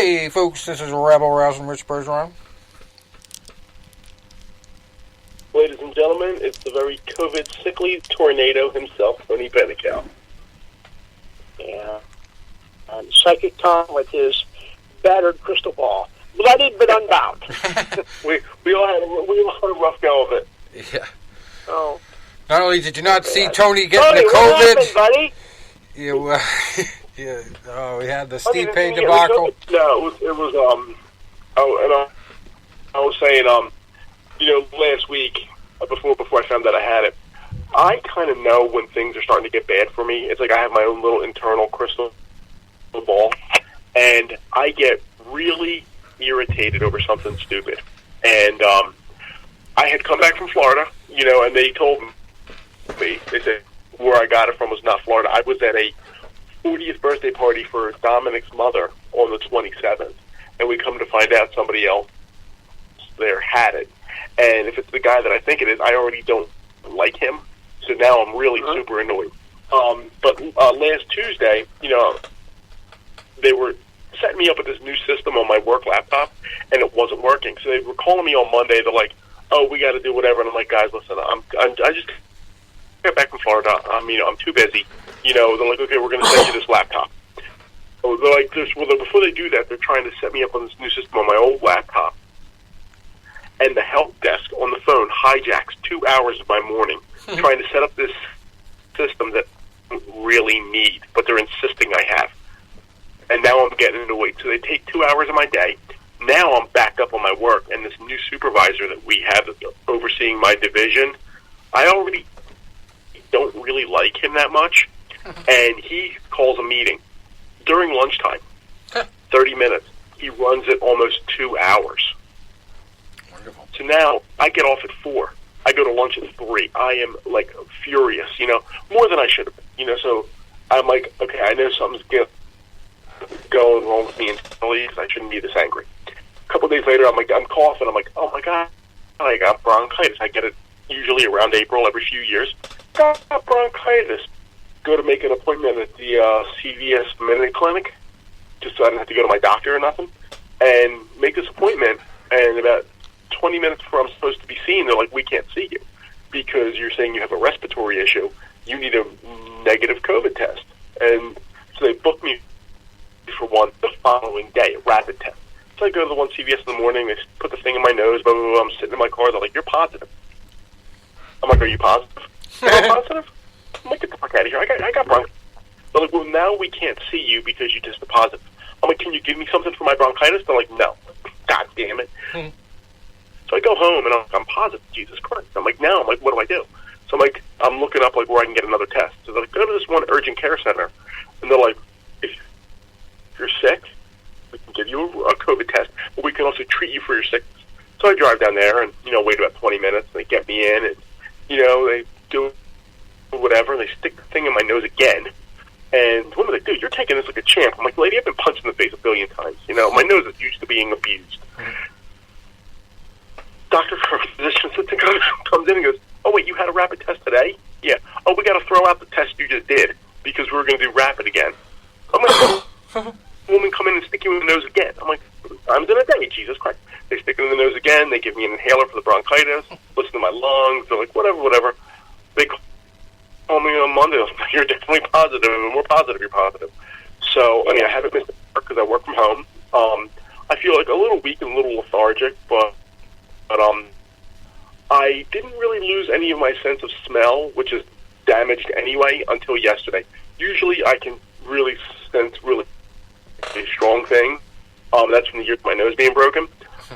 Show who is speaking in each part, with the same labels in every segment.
Speaker 1: Hey, folks, this is Rebel Rousing Rich Bergeron.
Speaker 2: Ladies and gentlemen, it's the very COVID sickly tornado himself, Tony Benical.
Speaker 3: Yeah. Psychic Tom with his battered crystal ball. Bloodied but unbound.
Speaker 2: we all had a rough go of it.
Speaker 1: Yeah.
Speaker 3: Oh.
Speaker 1: Not only did you not see Tony getting
Speaker 3: Tony,
Speaker 1: the COVID,
Speaker 3: what happened, buddy?
Speaker 1: We had the Steve Payne debacle.
Speaker 2: No, it was I was saying, last week, before I found that I had it, I kind of know when things are starting to get bad for me. It's like I have my own little internal crystal ball, and I get really irritated over something stupid. And I had come back from Florida, and they told me, they said where I got it from was not Florida. I was at a 40th birthday party for Dominic's mother on the 27th, and we come to find out somebody else there had it. And if it's the guy that I think it is, I already don't like him. So now I'm really super annoyed. But last Tuesday, they were setting me up with this new system on my work laptop, and it wasn't working. So they were calling me on Monday. They're like, "Oh, we got to do whatever." And I'm like, "Guys, listen, I just got back from Florida. I'm too busy." They're like, "Okay, we're going to send you this laptop." So they're like, before they do that, they're trying to set me up on this new system on my old laptop. And the help desk on the phone hijacks 2 hours of my morning trying to set up this system that I don't really need, but they're insisting I have. And now I'm getting annoyed. So they take 2 hours of my day. Now I'm backed up on my work, and this new supervisor that we have overseeing my division, I already don't really like him that much, and he calls a meeting during lunchtime, 30 minutes. He runs it almost 2 hours.
Speaker 1: Wonderful.
Speaker 2: So now I get off at 4. I go to lunch at 3. I am like furious, more than I should have been. So I'm like, okay, I know something's going wrong with me internally because I shouldn't be this angry. A couple of days later, I'm coughing. I'm like, oh my God, I got bronchitis. I get it usually around April every few years. Got bronchitis. Go to make an appointment at the CVS Minute Clinic, just so I didn't have to go to my doctor or nothing, and make this appointment. And about 20 minutes before I'm supposed to be seen, they're like, "We can't see you because you're saying you have a respiratory issue. You need a negative COVID test." And so they booked me for one the following day, a rapid test. So I go to the one CVS in the morning. They put the thing in my nose. Blah, blah, blah. I'm sitting in my car. They're like, "You're positive." I'm like, "Are you positive?" "Am I positive?" I'm like, "Get the fuck out of here. I got bronchitis." They're like, "Well, now we can't see you because you tested positive." I'm like, "Can you give me something for my bronchitis?" They're like, "No." God damn it. So I go home, and I'm positive. Jesus Christ. I'm like, what do I do? So I'm looking up, where I can get another test. So they're like, "Go to this one urgent care center." And they're like, if you're sick, we can give you a COVID test, but we can also treat you for your sickness. So I drive down there and, wait about 20 minutes. And they get me in, and, they do whatever. They stick the thing in my nose again. And what do they do? "You're taking this like a champ." I'm like, "Lady, I've been punched in the face a billion times. My nose is used to being abused." Doctor physician comes in and goes, "Oh, wait, you had a rapid test today?" "Yeah." "Oh, we got to throw out the test you just did because we were going to do rapid again." I'm like, "Woman, come in and stick you in the nose again." I'm like, "Times in a day, Jesus Christ." They stick it in the nose again. They give me an inhaler for the bronchitis, listen to my lungs. They're like, whatever. They call me on Monday. Like, "You're definitely positive, and we're positive you're positive." So, I haven't missed work because I work from home. I feel like a little weak and a little lethargic, but I didn't really lose any of my sense of smell, which is damaged anyway, until yesterday. Usually I can really sense really a strong thing. That's from the year of my nose being broken.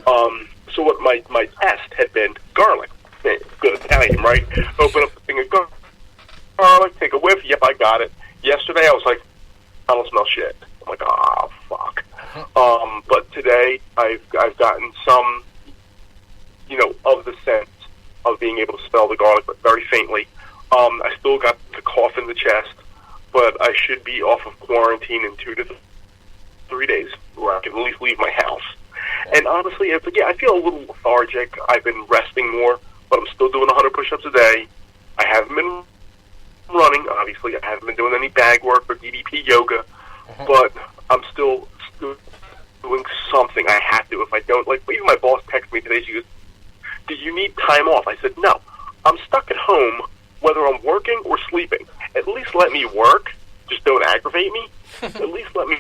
Speaker 2: So what my test had been garlic. Good Italian, right? Open up the thing of garlic, take a whiff. Yep, I got it. Yesterday I was like, I don't smell shit. I'm like, oh, fuck. But today I've gotten some, of the sense of being able to smell the garlic, but very faintly. I still got the cough in the chest, but I should be off of quarantine in 2 to 3 days, where I can at least leave my house. And honestly, I feel a little lethargic. I've been resting more, but I'm still doing 100 push-ups a day. I haven't been running, obviously. I haven't been doing any bag work or DDP yoga, but I'm still doing time off. I said, no, I'm stuck at home, whether I'm working or sleeping. At least let me work. Just don't aggravate me. At least let me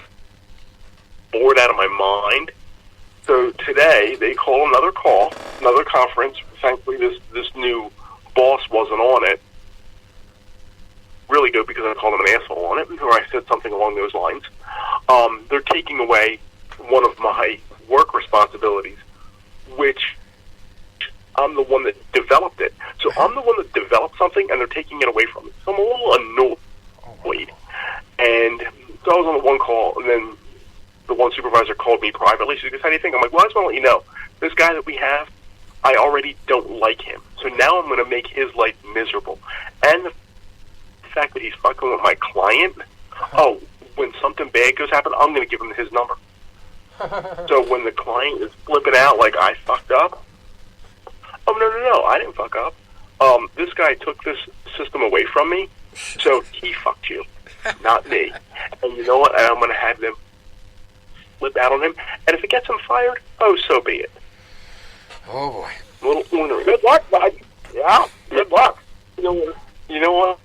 Speaker 2: bored out of my mind. So today they call another conference. Thankfully, this new boss wasn't on it. Really good, because I called him an asshole on it, or I said something along those lines. They're taking away one of my work responsibilities, which I'm the one that developed it. So I'm the one that developed something, and they're taking it away from me. So I'm a little annoyed. And so I was on the one call, and then the one supervisor called me privately. She goes, how do you think? I'm like, well, I just want to let you know, this guy that we have, I already don't like him. So now I'm going to make his life miserable. And the fact that he's fucking with my client, when something bad goes happen, I'm going to give him his number. So when the client is flipping out like I fucked up, no, I didn't fuck up. This guy took this system away from me, so he fucked you, not me. And you know what? I'm going to have them flip out on him. And if it gets him fired, so be it.
Speaker 1: Oh, boy.
Speaker 2: Little ornery.
Speaker 3: Good luck, bud. Yeah, good luck.
Speaker 2: You know what?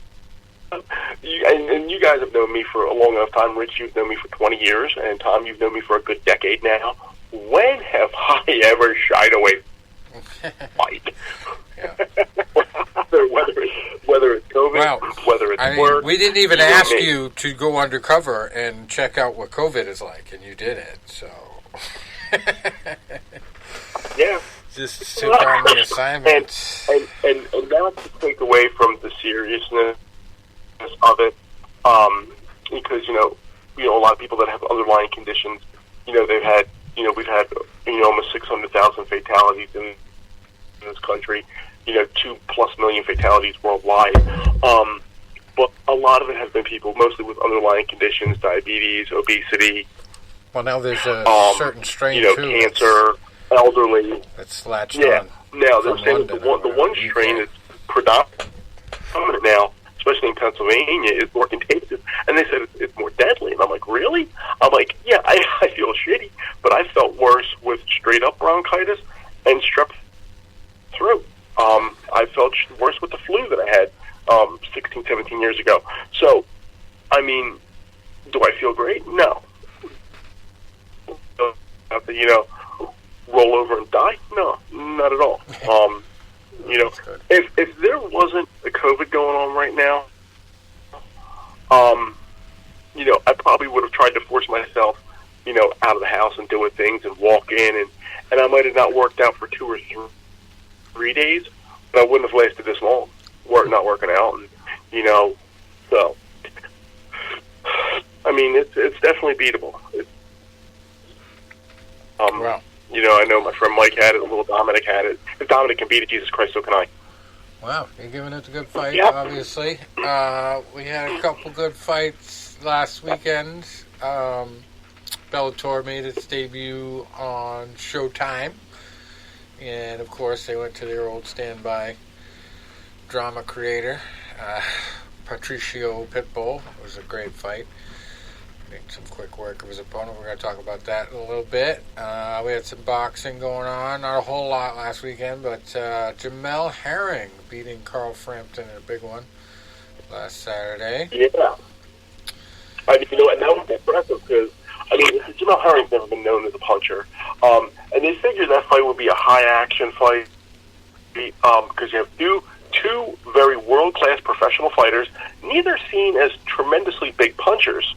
Speaker 2: And you guys have known me for a long enough time. Rich, you've known me for 20 years, and Tom, you've known me for a good decade now. When have I ever shied away from a fight? whether it's COVID, whether it's work.
Speaker 1: We didn't even ask you to go undercover and check out what COVID is like, and you did it, so.
Speaker 2: Yeah.
Speaker 1: Just took on the assignment.
Speaker 2: And not to take away from the seriousness of it, because a lot of people that have underlying conditions, we've had almost 600,000 fatalities in this country, 2+ million fatalities worldwide. But a lot of it has been people mostly with underlying conditions, diabetes, obesity.
Speaker 1: Well, now there's a certain strain too,
Speaker 2: cancer, elderly.
Speaker 1: That's latched on.
Speaker 2: Now they're saying the one strain that's predominant now, especially in Pennsylvania, is more contagious. And they said it's more deadly. And I'm like, really? I'm like, yeah, I feel shitty, but I felt worse with straight up bronchitis and strep throat. I felt worse with the flu that I had 16, 17 years ago. So, I mean, do I feel great? No. Have to, roll over and die? No, not at all. If there wasn't a COVID going on right now, I probably would have tried to force myself, out of the house and doing things and walk in, and I might have not worked out for 2 or 3 days, but I wouldn't have lasted this long. Not working out, and so. I mean, it's definitely beatable.
Speaker 1: Wow.
Speaker 2: I know my friend Mike had it, little Dominic had it. If Dominic can beat it, Jesus Christ, so can I.
Speaker 1: Wow, you're giving it a good fight,
Speaker 3: Yep.
Speaker 1: obviously. We had a couple good fights last weekend. Bellator made its debut on Showtime. And, of course, they went to their old standby drama creator, Patricio Pitbull. It was a great fight. Make some quick work of his opponent. We're going to talk about that in a little bit. We had some boxing going on. Not a whole lot last weekend, but Jamelle Herring beating Carl Frampton in a big one last Saturday.
Speaker 2: Yeah. And that was impressive because, Jamelle Herring's never been known as a puncher. And they figured that fight would be a high-action fight because you have two very world-class professional fighters, neither seen as tremendously big punchers.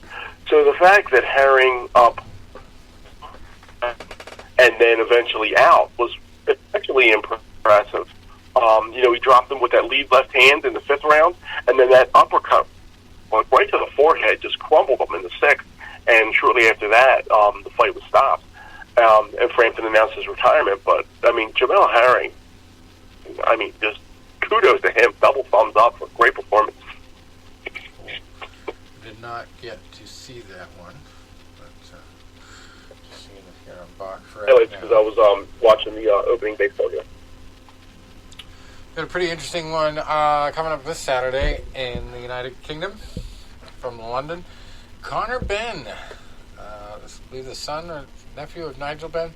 Speaker 2: So the fact that Herring up and then eventually out was actually impressive. He dropped him with that lead left hand in the 5th round, and then that uppercut went right to the forehead, just crumbled him in the 6th. And shortly after that, the fight was stopped. And Frampton announced his retirement. But, Jamelle Herring, just kudos to him. Double thumbs up for a great performance.
Speaker 1: Did not get to see that one, but just seeing it here on box right now.
Speaker 2: Because I was watching the opening baseball game.
Speaker 1: Got a pretty interesting one coming up this Saturday in the United Kingdom from London. Connor Benn, I believe the son or nephew of Nigel Benn,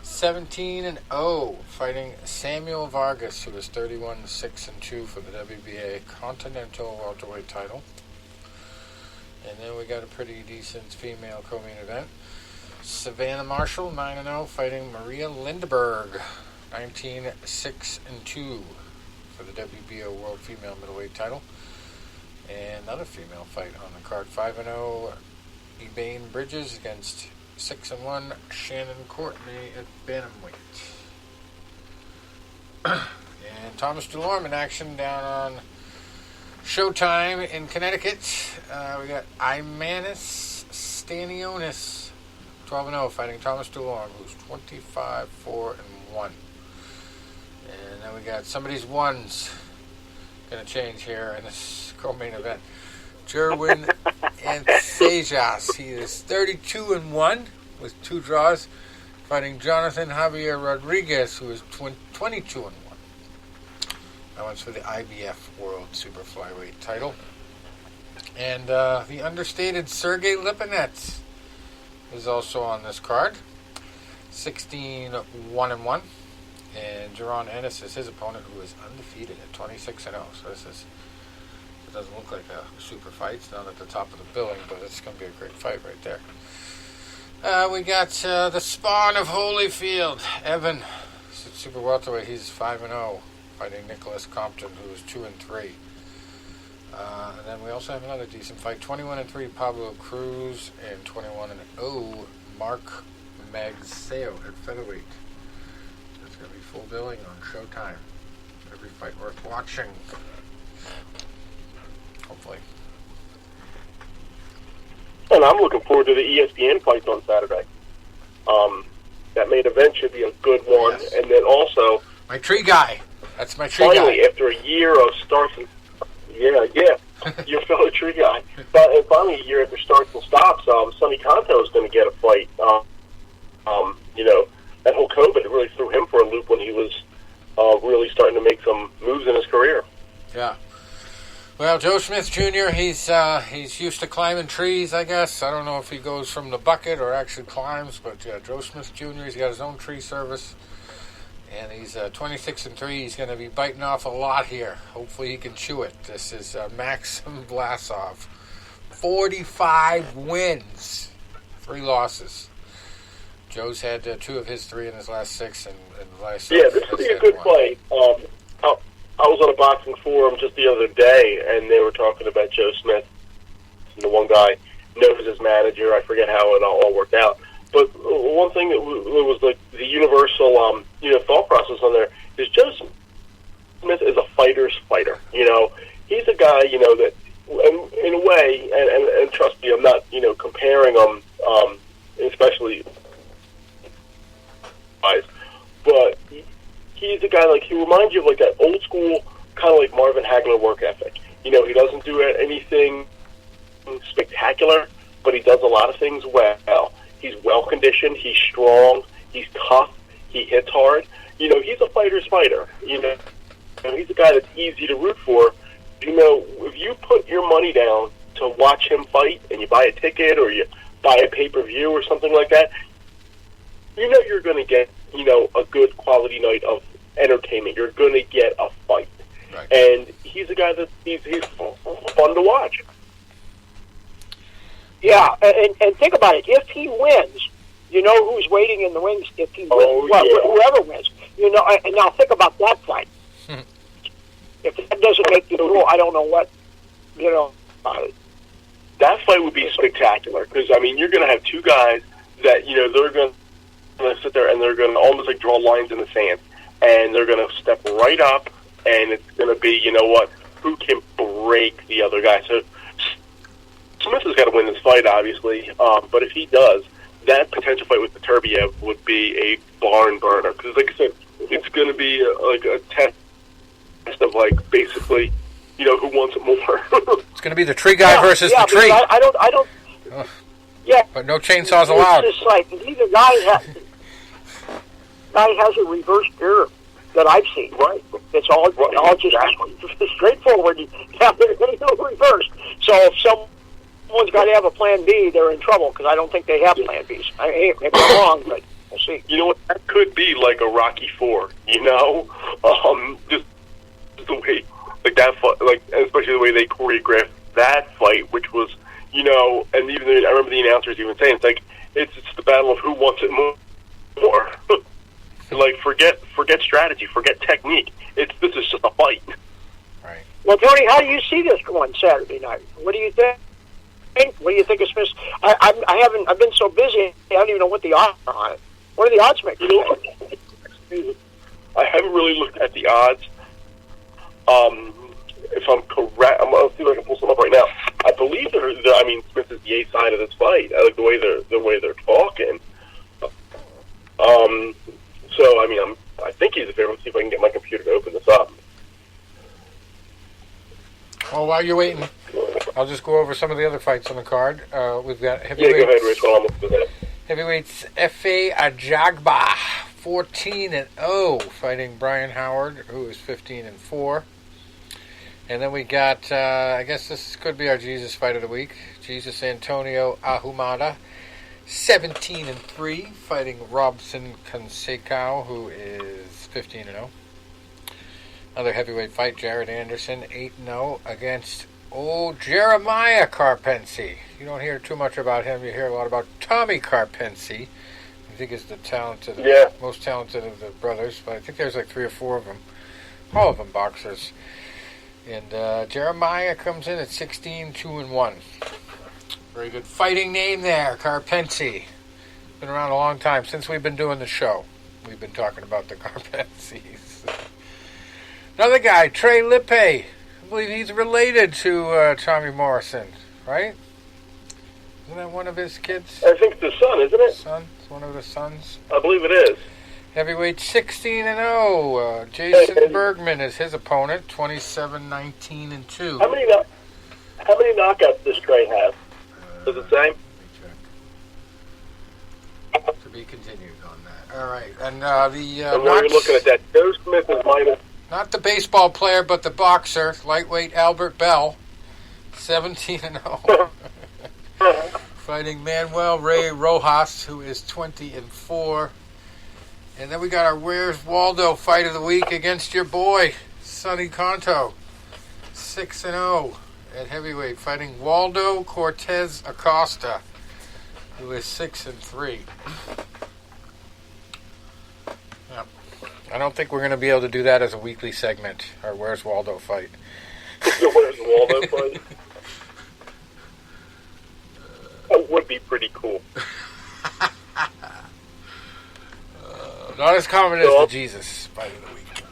Speaker 1: 17-0, fighting Samuel Vargas, who is 31-6-2 for the WBA Continental Welterweight title. And then we got a pretty decent female co-main event. Savannah Marshall, 9-0, fighting Maria Lindberg, 19-6-2 for the WBO World Female Middleweight title. And another female fight on the card, 5-0, Ebane Bridges against 6-1, Shannon Courtney at bantamweight. And Thomas DeLorme in action down on Showtime in Connecticut. We got Imanis Stanionis, 12-0, fighting Thomas DeLorme, who's 25-4-1. And then we got somebody's ones going to change here in this co-main event. Jerwin Ansejas, he is 32-1 with 2 draws, fighting Jonathan Javier Rodriguez, who is 22-1. That one's for the IBF World Super Flyweight title. And the understated Sergey Lipinets is also on this card, 16-1-1. And Jaron Ennis is his opponent, who is undefeated at 26-0. So it doesn't look like a super fight. It's not at the top of the billing, but it's going to be a great fight right there. We got the spawn of Holyfield, Evan, super welterweight. He's 5-0, fighting Nicholas Compton, who is 2-3. And then we also have another decent fight, 21-3 Pablo Cruz and 21-0 Mark Magsayo at featherweight. It's going to be full billing on Showtime. Every fight worth watching. Hopefully.
Speaker 2: And I'm looking forward to the ESPN fights on Saturday. That main event should be a good one. Yes. And then also...
Speaker 1: my tree guy. That's my tree
Speaker 2: finally,
Speaker 1: guy.
Speaker 2: After a year of starts and... Yeah. Your fellow tree guy. And finally, a year after starts and stops, Sonny Kanto is going to get a fight. That whole COVID really threw him for a loop when he was really starting to make some moves in his career.
Speaker 1: Yeah. Well, Joe Smith Jr., he's used to climbing trees, I guess. I don't know if he goes from the bucket or actually climbs, but yeah, Joe Smith Jr., he's got his own tree service, and he's 26-3. He's going to be biting off a lot here. Hopefully he can chew it. This is Maxim Vlasov. 45 wins, 3 losses. Joe's had 2 of his 3 in his last 6, and Vlasov
Speaker 2: this will be a good fight. I was on a boxing forum just the other day, and they were talking about Joe Smith. And the one guy knows his manager. I forget how it all worked out. But one thing that was like the universal, thought process on there is Joe Smith is a fighter's fighter. He's a guy, that in a way, and trust me, I'm not, comparing him, especially but he's a guy, he reminds you of, that old school, kind of like Marvin Hagler work ethic. He doesn't do anything spectacular, but he does a lot of things well. He's well-conditioned, he's strong, he's tough, he hits hard. He's a fighter's fighter. He's a guy that's easy to root for. If you put your money down to watch him fight, and you buy a ticket, or you buy a pay-per-view or something like that, you're going to get, a good quality night of entertainment. You're going to get a fight.
Speaker 1: Right.
Speaker 2: And he's a guy that he's fun to watch.
Speaker 3: Yeah, and think about it. If he wins, you know who's waiting in the wings if he wins? Whoever wins. And now think about that fight. If that doesn't make the rule, I don't know what,
Speaker 2: that fight would be spectacular because, you're going to have 2 guys that, they're going to sit there and they're going to almost draw lines in the sand. And they're going to step right up, and it's going to be, who can break the other guy. So Smith has got to win this fight, obviously. But if he does, that potential fight with the Turbiev would be a barn burner. Because, like I said, it's going to be a test of, basically, who wants it more.
Speaker 1: It's going to be the tree guy versus the tree.
Speaker 3: I don't. Yeah.
Speaker 1: But no chainsaws allowed.
Speaker 3: It's just neither guy has a reverse gear that I've seen. Right. It's all just straightforward. Yeah, there's no reverse. So if someone's got to have a plan B, they're in trouble because I don't think they have plan Bs. Maybe I'm wrong, but We'll see.
Speaker 2: You know what? That could be like a Rocky IV. Just the way, like that, like especially the way they choreographed that fight, which was, and even I remember the announcers even saying it's the battle of who wants it more. Like forget strategy, forget technique. This is just a fight.
Speaker 1: Right.
Speaker 3: Well, Tony, how do you see this going Saturday night? What do you think? What do you think is missed? I've been so busy, I don't even know what the odds are on it. What are the odds makers?
Speaker 2: I haven't really looked at the odds. If I'm correct, I'll see if I can pull some up right now. I believe Smith is the A side of this fight. I like the way they're talking. So I think he's a favorite. Let's see if I can get my computer to open this up.
Speaker 1: Well, while you're waiting, I'll just go over some of the other fights on the card. We've got heavyweights.
Speaker 2: Yeah, go ahead, Rich. While I'm looking at that.
Speaker 1: Heavyweights Efe Ajagba, 14-0, fighting Brian Howard, who is 15-4. And then we got, I guess this could be our Jesus fight of the week. Jesus Antonio Ahumada, 17-3, fighting Robson Canseco, who is 15-0. Another heavyweight fight, Jared Anderson, 8-0, against Jeremiah Carpensi. You don't hear too much about him. You hear a lot about Tommy Carpensi. I think he's the most talented of the brothers, but I think there's like 3 or 4 of them. All of them boxers. And Jeremiah comes in at 16-2-1. Very good fighting name there, Carpensi. Been around a long time. Since we've been doing the show, we've been talking about the Carpensis. Another guy, Trey Lippe. I believe he's related to Tommy Morrison, right? Isn't that one of his kids?
Speaker 2: I think the son, isn't it?
Speaker 1: Son? It's one of the sons.
Speaker 2: I believe it is.
Speaker 1: Heavyweight 16-0. Jason Bergman is his opponent, 27-19-2.
Speaker 2: How many knockouts does Trey have? Does it say?
Speaker 1: To be continued on that. All right. And
Speaker 2: while you're looking at that, Joe Smith is minus.
Speaker 1: Not the baseball player, but the boxer, lightweight Albert Bell, 17-0. Fighting Manuel Ray Rojas, who is 20-4. And then we got our Where's Waldo fight of the week against your boy, Sonny Conto, 6-0 at heavyweight, fighting Waldo Cortez Acosta, who is 6-3. Yep. I don't think we're going to be able to do that as a weekly segment, our Where's Waldo fight.
Speaker 2: The Where's Waldo fight? That would be pretty cool.
Speaker 1: Not as common as the Jesus fight of the week.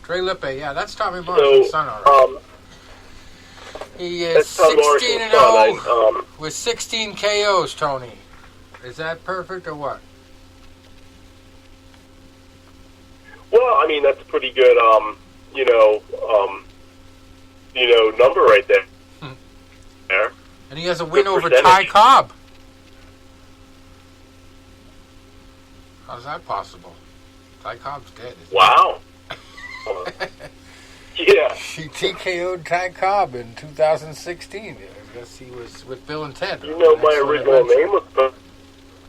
Speaker 1: Trey Lippe, yeah, that's Tommy Morrison's son already. He is 16-0 with 16 KOs, Tony. Is that perfect or what?
Speaker 2: Well, that's a pretty good, number right there. There.
Speaker 1: And he has a win over Ty Cobb. How's that possible? Ty Cobb's dead.
Speaker 2: Wow. Yeah.
Speaker 1: He TKO'd Ty Cobb in 2016. I guess he was with Bill and Ted.
Speaker 2: My original name was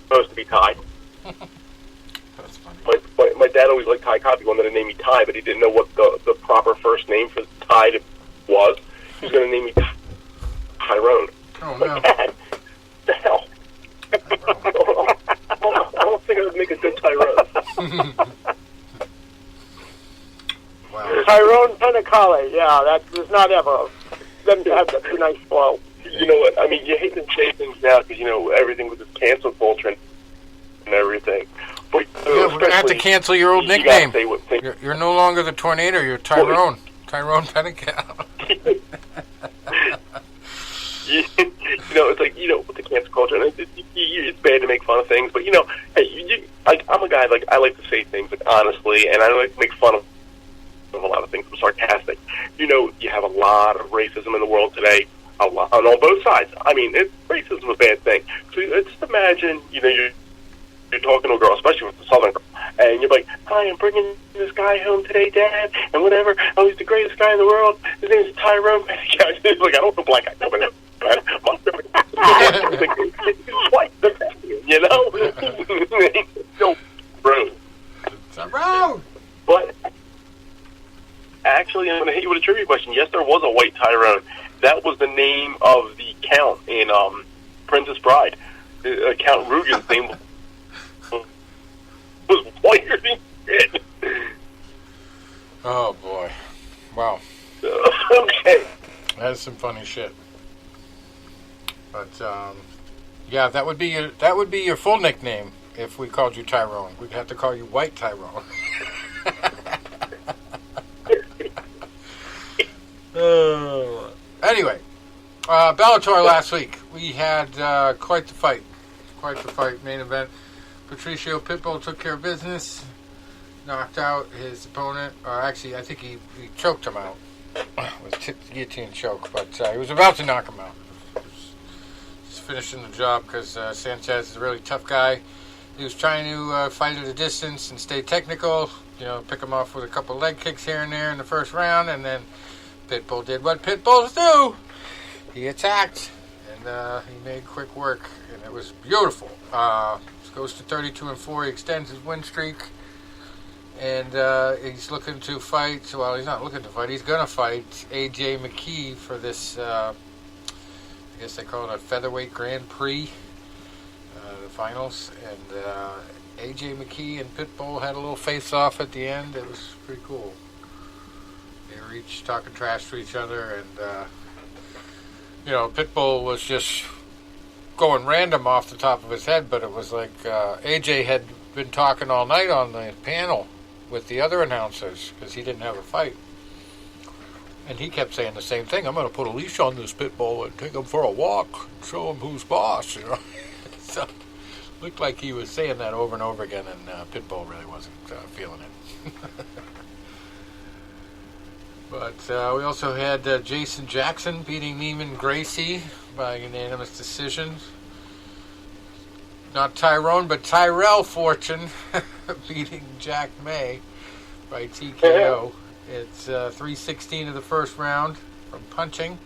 Speaker 2: supposed to be Ty.
Speaker 1: That's funny.
Speaker 2: My dad always liked Ty Cobb. He wanted to name me Ty, but he didn't know what the proper first name for Ty was. He was going to name me Tyrone.
Speaker 1: Oh, no.
Speaker 2: Dad, what the hell? I don't think I would make a good Tyrone.
Speaker 3: Wow. Tyrone Penacale, yeah, that does not ever doesn't have a nice flow.
Speaker 2: You know what? You hate to say things now because everything with this cancel culture and everything. But
Speaker 1: we're gonna have to cancel your old nickname. You're no longer the Tornado. You're Tyrone. Tyrone Penacale.
Speaker 2: It's like, with the cancel culture, and it's bad to make fun of things, but, hey, I'm a guy, I like to say things, honestly, and I like to make fun of a lot of things. I'm sarcastic. You have a lot of racism in the world today, a lot, on both sides. Racism is a bad thing. So just imagine, you're talking to a girl, especially with a southern girl, and you're like, hi, I'm bringing this guy home today, Dad, and whatever. Oh, he's the greatest guy in the world. His name is Tyrone. He's like, I don't know black guy. He's white, No, bro.
Speaker 1: It's a road.
Speaker 2: But actually, I'm going to hit you with a trivia question. Yes, there was a white Tyrone. That was the name of the count in Princess Bride. Count Rugen's name was whiter than shit.
Speaker 1: Oh boy! Wow.
Speaker 2: Okay.
Speaker 1: That's some funny shit. But yeah, that would be your full nickname if we called you Tyrone. We'd have to call you White Tyrone. Anyway, Bellator last week. We had quite the fight. Main event. Patricio Pitbull took care of business. Knocked out his opponent. Or actually, I think he choked him out. It was guillotine choke. But he was about to knock him out. Just finishing the job because Sanchez is a really tough guy. He was trying to fight at a distance and stay technical. Pick him off with a couple leg kicks here and there in the first round. And then Pitbull did what Pitbulls do. He attacked. And he made quick work. And it was beautiful. Goes to 32-4. He extends his win streak. And he's looking to fight. Well, he's not looking to fight. He's going to fight AJ McKee for this, I guess they call it a featherweight Grand Prix, the finals. And AJ McKee and Pitbull had a little face-off at the end. It was pretty cool. They were each talking trash to each other. And, Pitbull was just going random off the top of his head, but it was like AJ had been talking all night on the panel with the other announcers because he didn't have a fight. And he kept saying the same thing. I'm going to put a leash on this Pitbull and take him for a walk and show him who's boss, So looked like he was saying that over and over again, and Pitbull really wasn't feeling it. But we also had Jason Jackson beating Neiman Gracie by unanimous decision. Not Tyrone, but Tyrell Fortune beating Jack May by TKO. It's 3:16 of the first round from punching.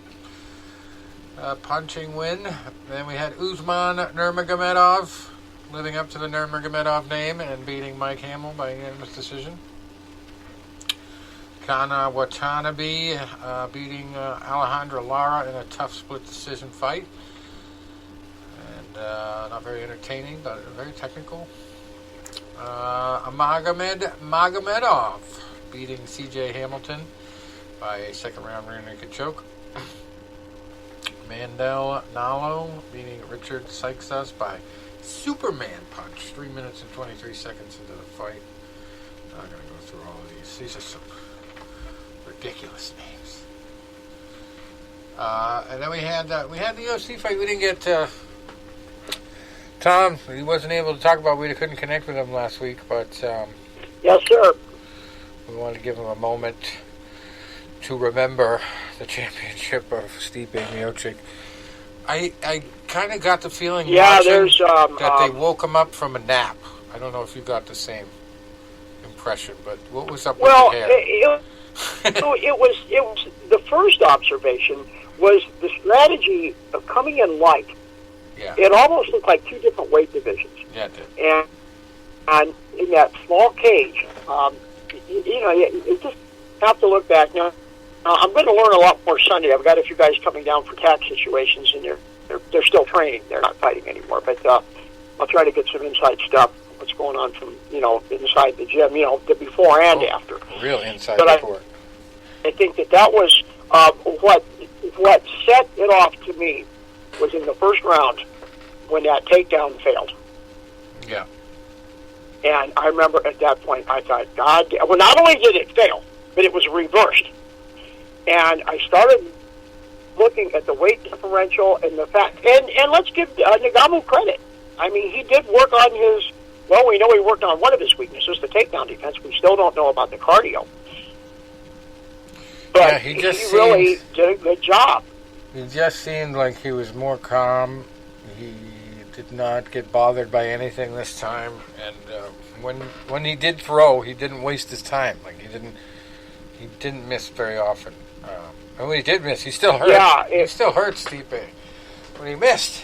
Speaker 1: Punching win. Then we had Usman Nurmagomedov living up to the Nurmagomedov name and beating Mike Hamill by unanimous decision. Kana Watanabe beating Alejandro Lara in a tough split decision fight. And not very entertaining, but very technical. Magomedov beating CJ Hamilton by a second round rear naked choke. Mandel Nalo beating Richard Sykes by Superman punch. 3 minutes and 23 seconds into the fight. I'm not going to go through all of these. These are some ridiculous names. And then we had the UFC fight. We didn't get Tom. He wasn't able to talk about. We couldn't connect with him last week, but
Speaker 3: yes, sir.
Speaker 1: We wanted to give him a moment to remember the championship of Stipe Miocic. I kind of got the feeling that they woke him up from a nap. I don't know if you got the same impression, but what was up with the hair? It
Speaker 3: was the first observation was the strategy of coming in light.
Speaker 1: Yeah.
Speaker 3: It almost looked like two different weight divisions.
Speaker 1: Yeah, it did.
Speaker 3: And in that small cage, you just have to look back. Now, I'm going to learn a lot more Sunday. I've got a few guys coming down for tax situations, and they're still training. They're not fighting anymore. But I'll try to get some inside stuff. What's going on from inside the gym? The before and after.
Speaker 1: Real inside report.
Speaker 3: I think that was what set it off to me was in the first round when that takedown failed.
Speaker 1: Yeah.
Speaker 3: And I remember at that point I thought, God, well, not only did it fail, but it was reversed. And I started looking at the weight differential and the fact, and let's give Nagamu credit. I mean, he did work on his, well, we know he worked on one of his weaknesses, the takedown defense. We still don't know about the cardio. But
Speaker 1: he
Speaker 3: really did a good job.
Speaker 1: He just seemed like he was more calm. He did not get bothered by anything this time. And when he did throw, he didn't waste his time. Like he didn't miss very often. And when he did miss, he still hurt.
Speaker 3: Yeah,
Speaker 1: he still hurts Stipe. when he missed.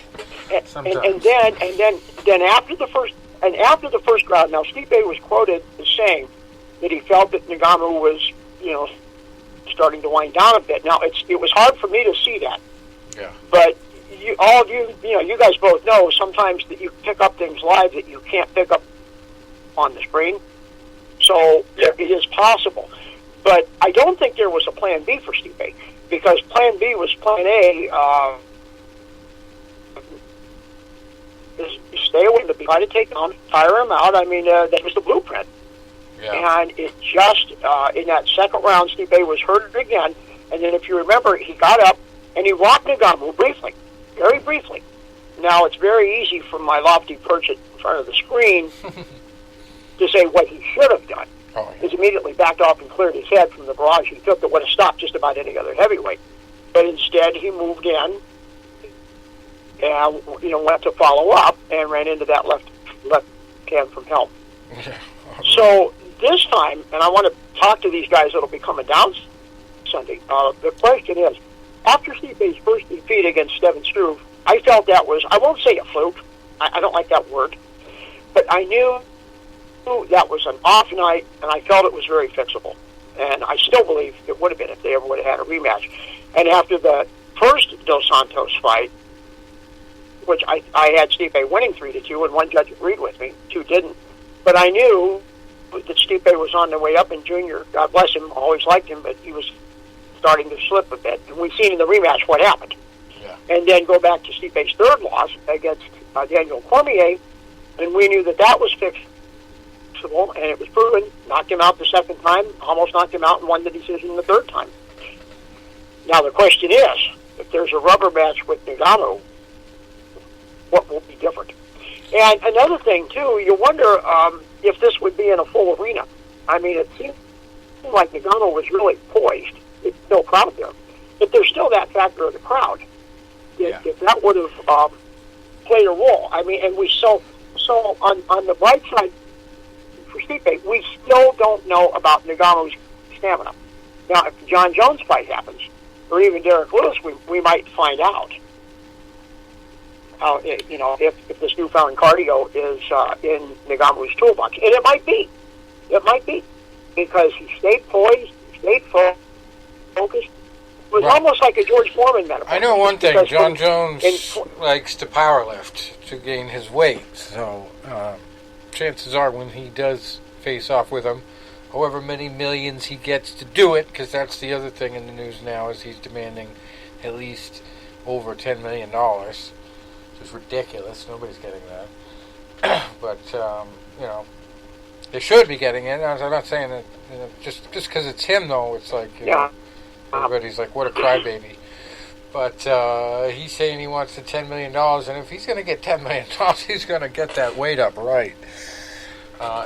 Speaker 3: And then after the first round, now Stipe was quoted as saying that he felt that Ngannou was, starting to wind down a bit. Now it was hard for me to see that.
Speaker 1: Yeah.
Speaker 3: But you guys both know sometimes that you pick up things live that you can't pick up on the screen. So it is possible. But I don't think there was a plan B for Stipe, because plan B was plan A. Stay away, try to take him, tire him out. I mean, that was the blueprint.
Speaker 1: Yeah.
Speaker 3: And it just, in that second round, Stipe was hurt again. And then if you remember, he got up and he rocked Ngannou briefly, very briefly. Now, it's very easy from my lofty perch in front of the screen to say what he should have done.
Speaker 1: Oh, yeah.
Speaker 3: He's immediately backed off and cleared his head from the barrage he took that would have stopped just about any other heavyweight. But instead, he moved in and, went to follow up and ran into that left hand from help. So this time, and I want to talk to these guys that'll be coming down Sunday, the question is, after Stipe's first defeat against Steven Struve, I felt that was, I won't say a fluke, I don't like that word, but I knew that was an off night, and I felt it was very fixable. And I still believe it would have been if they ever would have had a rematch. And after the first Dos Santos fight, which I had Stipe winning 3-2, and one judge agreed with me, two didn't. But I knew that Stipe was on the way up, and Junior, God bless him, always liked him, but he was starting to slip a bit. And we've seen in the rematch what happened.
Speaker 1: Yeah.
Speaker 3: And then go back to Stipe's third loss against Daniel Cormier, and we knew that was fixable, and it was proven. Knocked him out the second time, almost knocked him out, and won the decision the third time. Now the question is, if there's a rubber match with Ngannou, what will be different? And another thing, too, you wonder if this would be in a full arena. I mean, it seemed like Ngannou was really poised. It's no crowd there. But there's still that factor of the crowd. If that would have played a role. I mean, and so on the bright side for Stipe, we still don't know about Ngannou's stamina. Now, if the John Jones fight happens, or even Derek Lewis, we might find out. If this newfound cardio is in Ngannou's toolbox. And it might be. Because he stayed poised, he stayed focused. It was almost like a George Foreman metaphor.
Speaker 1: I know one thing. John Jones likes to power lift to gain his weight. So chances are when he does face off with him, however many millions he gets to do it, because that's the other thing in the news now, is he's demanding at least over $10 million. It's ridiculous. Nobody's getting that. But, they should be getting it. I'm not saying that, just because it's him, though, it's like, everybody's like, what a crybaby. But he's saying he wants the $10 million, and if he's going to get $10 million, he's going to get that weight up right.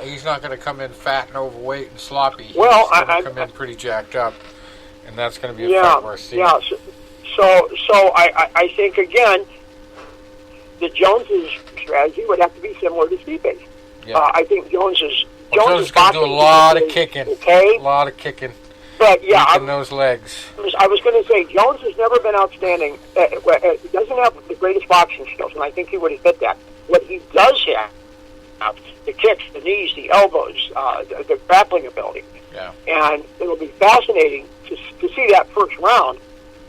Speaker 1: He's not going to come in fat and overweight and sloppy. He's going to come in pretty jacked up, and that's going to be a fight worth seeing.
Speaker 3: Yeah, so I think, again, that Jones's strategy would have to be similar to Stipe's. Yeah. I think Jones is
Speaker 1: going to do a lot of kicking. Okay. A lot of kicking.
Speaker 3: But yeah,
Speaker 1: those legs.
Speaker 3: I was going to say Jones has never been outstanding. He doesn't have the greatest boxing skills, and I think he would have fit that. What he does have, the kicks, the knees, the elbows, the grappling ability.
Speaker 1: Yeah. And
Speaker 3: it'll be fascinating to see that first round,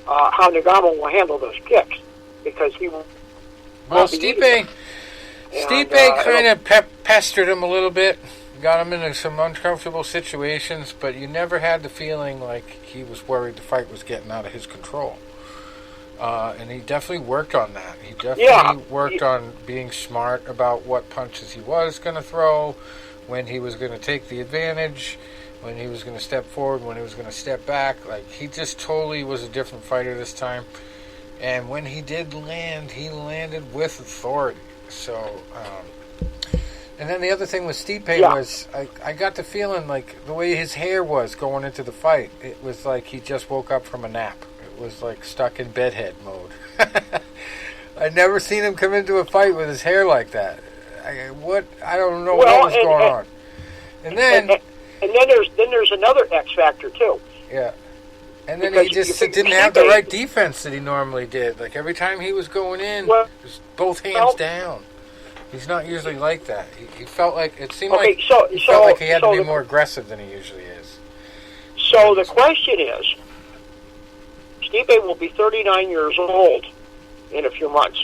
Speaker 3: how Ngannou will handle those kicks, because he will.
Speaker 1: Well, Stipe kind of pestered him a little bit, got him into some uncomfortable situations, but you never had the feeling like he was worried the fight was getting out of his control. And he definitely worked on that. He definitely worked on being smart about what punches he was going to throw, when he was going to take the advantage, when he was going to step forward, when he was going to step back. Like, he just totally was a different fighter this time. And when he did land, he landed with authority. So, and then the other thing with Stipe was, I got the feeling like the way his hair was going into the fight, it was like he just woke up from a nap. It was like stuck in bedhead mode. I'd never seen him come into a fight with his hair like that. I don't know what was going on. And then
Speaker 3: there's another X factor too.
Speaker 1: Yeah. And then he just didn't have the right defense that he normally did. Like, every time he was going in, just both hands down. He's not usually like that. He felt like, it seemed like he felt like he had to be more aggressive than he usually is.
Speaker 3: So the question is, Stipe will be 39 years old in a few months.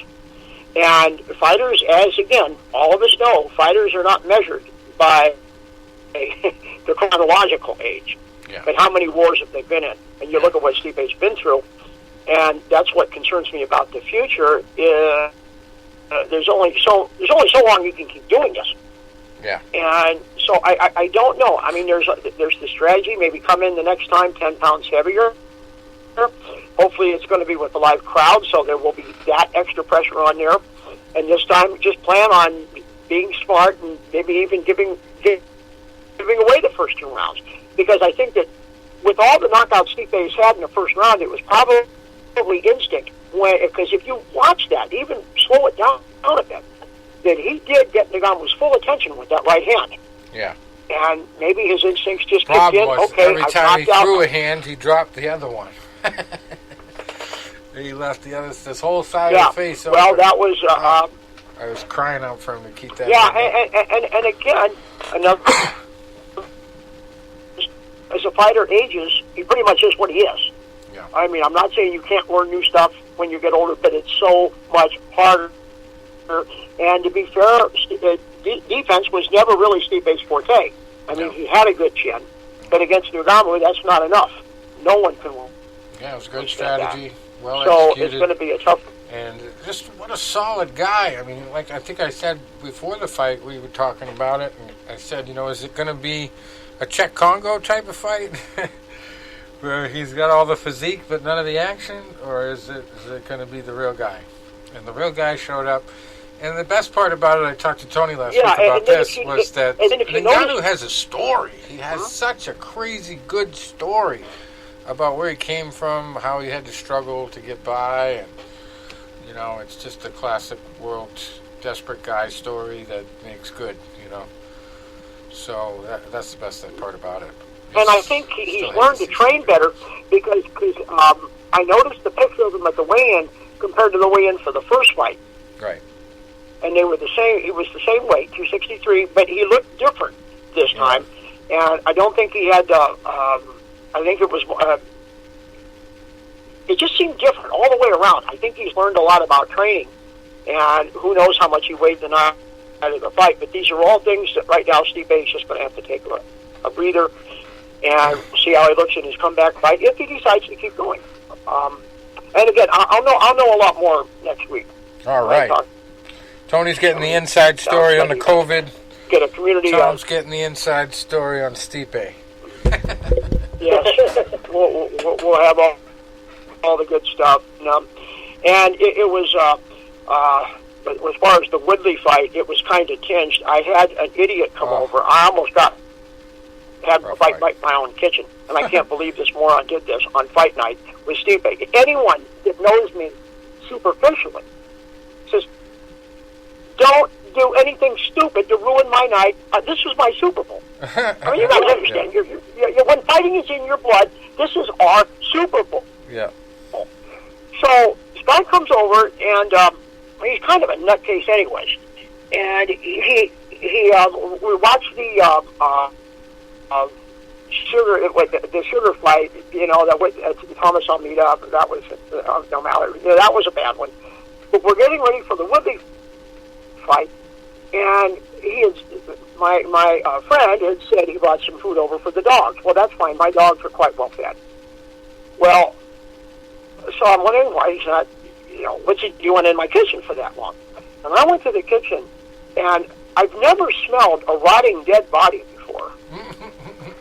Speaker 3: And fighters, as again, all of us know, fighters are not measured by their chronological age.
Speaker 1: Yeah.
Speaker 3: But how many wars have they been in? And you look at what Stipe's been through, and that's what concerns me about the future. There's only so long you can keep doing this.
Speaker 1: Yeah.
Speaker 3: And so I don't know. I mean, there's the strategy. Maybe come in the next time 10 pounds heavier. Hopefully, it's going to be with a live crowd, so there will be that extra pressure on there. And this time, just plan on being smart and maybe even giving away the first 2 rounds. Because I think that with all the knockouts Stipe's had in the first round, it was probably instinct. Because if you watch that, even slow it down a bit, that he did get Ngannou's full attention with that right hand.
Speaker 1: Yeah.
Speaker 3: And maybe his instincts just
Speaker 1: kicked
Speaker 3: in. Okay,
Speaker 1: every time he threw a hand, he dropped the other one. He left this whole side of the face open.
Speaker 3: Well, that was...
Speaker 1: I was crying out for him to keep that.
Speaker 3: Yeah, and again, another... As a fighter ages, he pretty much is what he is.
Speaker 1: Yeah.
Speaker 3: I mean, I'm not saying you can't learn new stuff when you get older, but it's so much harder. And to be fair, defense was never really Stipe's forte. I mean, he had a good chin, but against Ngannou, that's not enough. No one can win.
Speaker 1: Yeah, it was a good strategy. Well
Speaker 3: so
Speaker 1: executed.
Speaker 3: It's going to be a tough.
Speaker 1: And just what a solid guy. I mean, like I think I said before the fight, we were talking about it, and I said, is it going to be a Czech Congo type of fight? Where he's got all the physique but none of the action, or is it going to be the real guy? And the real guy showed up. And the best part about it, I talked to Tony last week about this, was that Ngannou has a story. He has such a crazy good story about where he came from, how he had to struggle to get by, and it's just a classic world desperate guy story that makes good. So that's the best part about it.
Speaker 3: And I think he's learned to train better because I noticed the picture of him at the weigh-in compared to the weigh-in for the first fight.
Speaker 1: Right.
Speaker 3: And they were the same. He was the same weight, 263, but he looked different this time. And I don't think he had. I think it was. It just seemed different all the way around. I think he's learned a lot about training, and who knows how much he weighed the night of the fight. But these are all things that right now Stipe is just going to have to take a breather and see how he looks in his comeback fight if he decides to keep going. And again, I'll know a lot more next week.
Speaker 1: All right. Tony's getting the inside story on the COVID.
Speaker 3: Get a community.
Speaker 1: Tom's getting the inside story on Stipe.
Speaker 3: Yes, we'll have all the good stuff. And it was, as far as the Woodley fight, it was kind of tinged. I had an idiot come over. I almost had a fight in my own kitchen, and I can't believe this moron did this on fight night with Stipe. Anyone that knows me superficially says, don't do anything stupid to ruin my night. This was my Super Bowl. I mean, you got to understand. You're, when fighting is in your blood, this is our Super Bowl.
Speaker 1: Yeah.
Speaker 3: So this guy comes over, and he's kind of a nutcase, anyways. And we watched the sugar fight. That was Thomas Almeida. That was O'Malley. That was a bad one. But we're getting ready for the Woodley fight, and my friend had said he brought some food over for the dogs. Well, that's fine. My dogs are quite well fed. Well, so I'm wondering why he's not, what's he doing in my kitchen for that long? And I went to the kitchen, and I've never smelled a rotting dead body before.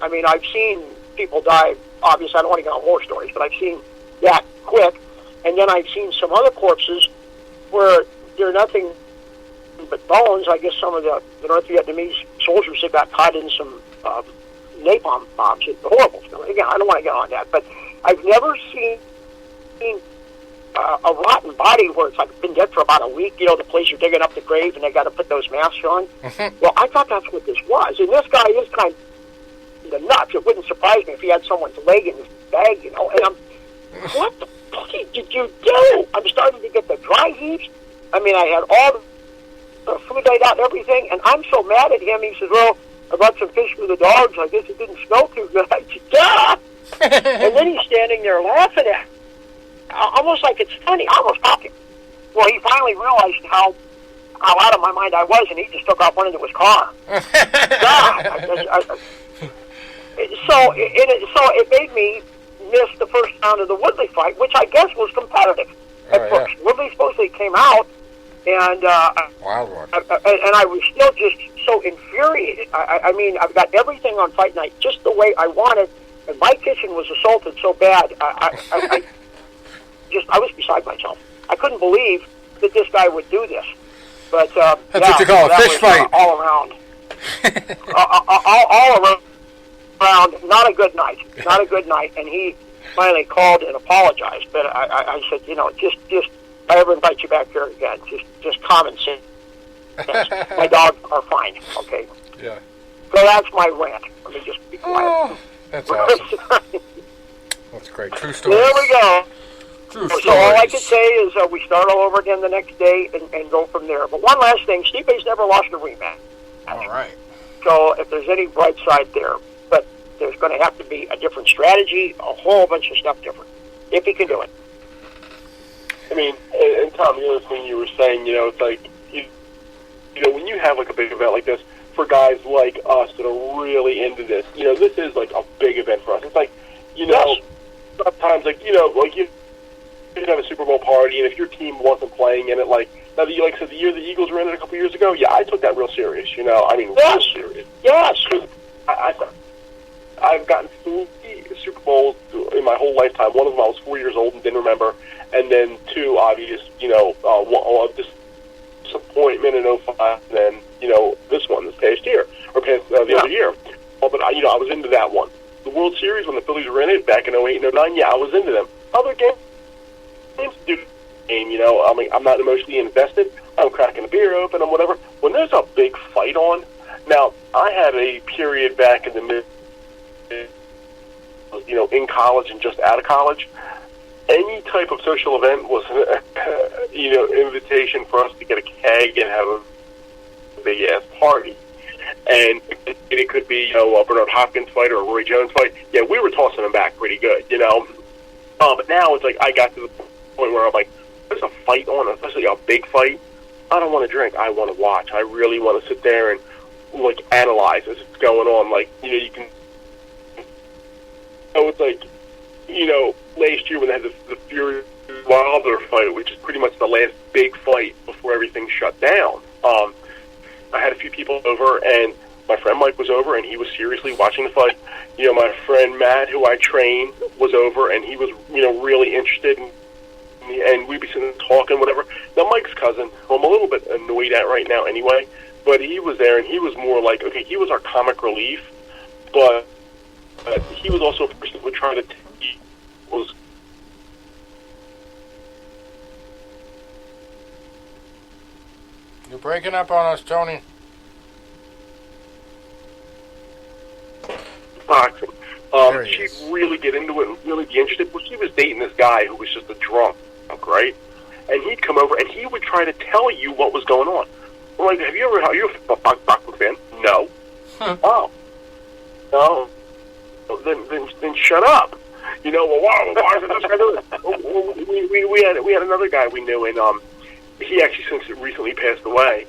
Speaker 3: I mean, I've seen people die. Obviously, I don't want to get on war stories, but I've seen that quick. And then I've seen some other corpses where they're nothing but bones. I guess some of the North Vietnamese soldiers that got caught in some napalm bombs. It's horrible. Again, I don't want to get on that, but I've never seen a rotten body where it's like been dead for about a week. The place you're digging up the grave and they got to put those masks on. Well, I thought that's what this was. And this guy is kind of the nuts. It wouldn't surprise me if he had someone's leg in his bag, you know. And I'm, what the fuck did you do? I'm starting to get the dry heaves. I mean, I had all the food laid out and everything, and I'm so mad at him. He says, well, I brought some fish for the dogs. I guess it didn't smell too good. I said, duh! And then he's standing there laughing at, almost like it's funny. I almost popped him. Well, he finally realized how out of my mind I was, and he just took off running to his car. So it made me miss the first round of the Woodley fight, which I guess was competitive at first. Yeah. Woodley supposedly came out, and
Speaker 1: wild one.
Speaker 3: And I was still just so infuriated. I mean, I've got everything on fight night just the way I wanted, and my kitchen was assaulted so bad. I was beside myself. I couldn't believe that this guy would do this. But
Speaker 1: that's what you call a fish fight.
Speaker 3: All around, all around, not a good night. Not a good night. And he finally called and apologized. But I said, you know, just if I ever invite you back here again, just common sense. My dogs are fine. Okay.
Speaker 1: Yeah.
Speaker 3: So that's my rant. Let me just be quiet.
Speaker 1: Oh, that's awesome. That's great. True story.
Speaker 3: There we go.
Speaker 1: So
Speaker 3: all I can say is we start all over again the next day and go from there. But one last thing, Stipe's never lost a rematch.
Speaker 1: All right.
Speaker 3: So if there's any bright side there, but there's going to have to be a different strategy, a whole bunch of stuff different, if he can do it.
Speaker 2: I mean, and Tom, the other thing you were saying, you know, it's like, you know, when you have like a big event like this, for guys like us that are really into this, you know, this is like a big event for us. It's like, you know, sometimes like, you know, like you have a Super Bowl party, and if your team wasn't playing in it, like I said, the year the Eagles were in it a couple years ago, yeah, I took that real serious. You know, I mean, real serious.
Speaker 3: Yes.
Speaker 2: Because I've gotten 3 Super Bowls in my whole lifetime. One of them I was 4 years old and didn't remember, and then 2 obvious, you know, disappointment in 05, and then you know this past year or the other year. But you know, I was into that one. The World Series when the Phillies were in it back in 08 and 09, yeah, I was into them. Other games do game, you know, I mean, I'm not emotionally invested. I'm cracking a beer open and whatever. When there's a big fight on, now I had a period back in the mid, you know, in college and just out of college. Any type of social event was, you know, invitation for us to get a keg and have a big ass party. And it could be, you know, a Bernard Hopkins fight or a Roy Jones fight. Yeah, we were tossing them back pretty good, you know. But now it's like I got to the point where I'm like, there's a fight on, especially a big fight. I don't want to drink. I want to watch. I really want to sit there and like analyze as it's going on. Like, you know, you can. So it's like, you know, last year when they had the Fury Wilder fight, which is pretty much the last big fight before everything shut down. I had a few people over, and my friend Mike was over, and he was seriously watching the fight. You know, my friend Matt, who I train, was over, and he was, you know, really interested in. And we'd be sitting talking, whatever. Now, Mike's cousin, who I'm a little bit annoyed at right now anyway, but he was there, and he was more like, okay, he was our comic relief, but he was also a person who would try to was.
Speaker 1: You're breaking up on us, Tony.
Speaker 2: Boxing. She'd really get into it and really be interested. Well, she was dating this guy who was just a drunk, right? And he'd come over and he would try to tell you what was going on. Well, like, are you a boxing fan? No. Oh. No. Then shut up. You know, well, why is this guy doing it? We had another guy we knew, and he actually since recently passed away.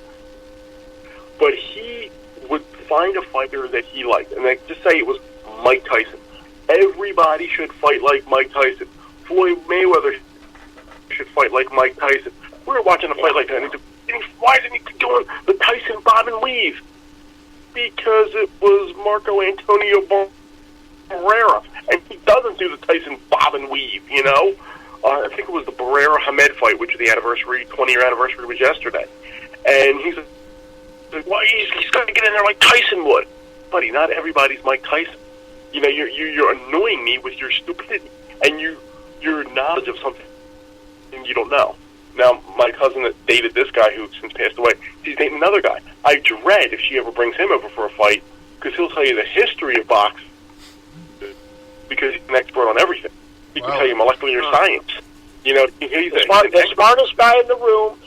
Speaker 2: But he would find a fighter that he liked, and like just say it was Mike Tyson. Everybody should fight like Mike Tyson. Floyd Mayweather should fight like Mike Tyson. We were watching a fight like that, and why isn't he doing the Tyson bob and weave? Because it was Marco Antonio Barrera, and he doesn't do the Tyson bob and weave, you know? I think it was the Barrera-Hamed fight, which the 20-year anniversary was yesterday. And he's like, well, he's got to get in there like Tyson would. Buddy, not everybody's Mike Tyson. You know, you're annoying me with your stupidity and your knowledge of something you don't know. Now, my cousin that dated this guy who since passed away, she's dating another guy. I dread if she ever brings him over for a fight because he'll tell you the history of boxing because he's an expert on everything. He can
Speaker 1: Wow.
Speaker 2: tell you molecular science. You know, he's
Speaker 3: The smartest guy in the room,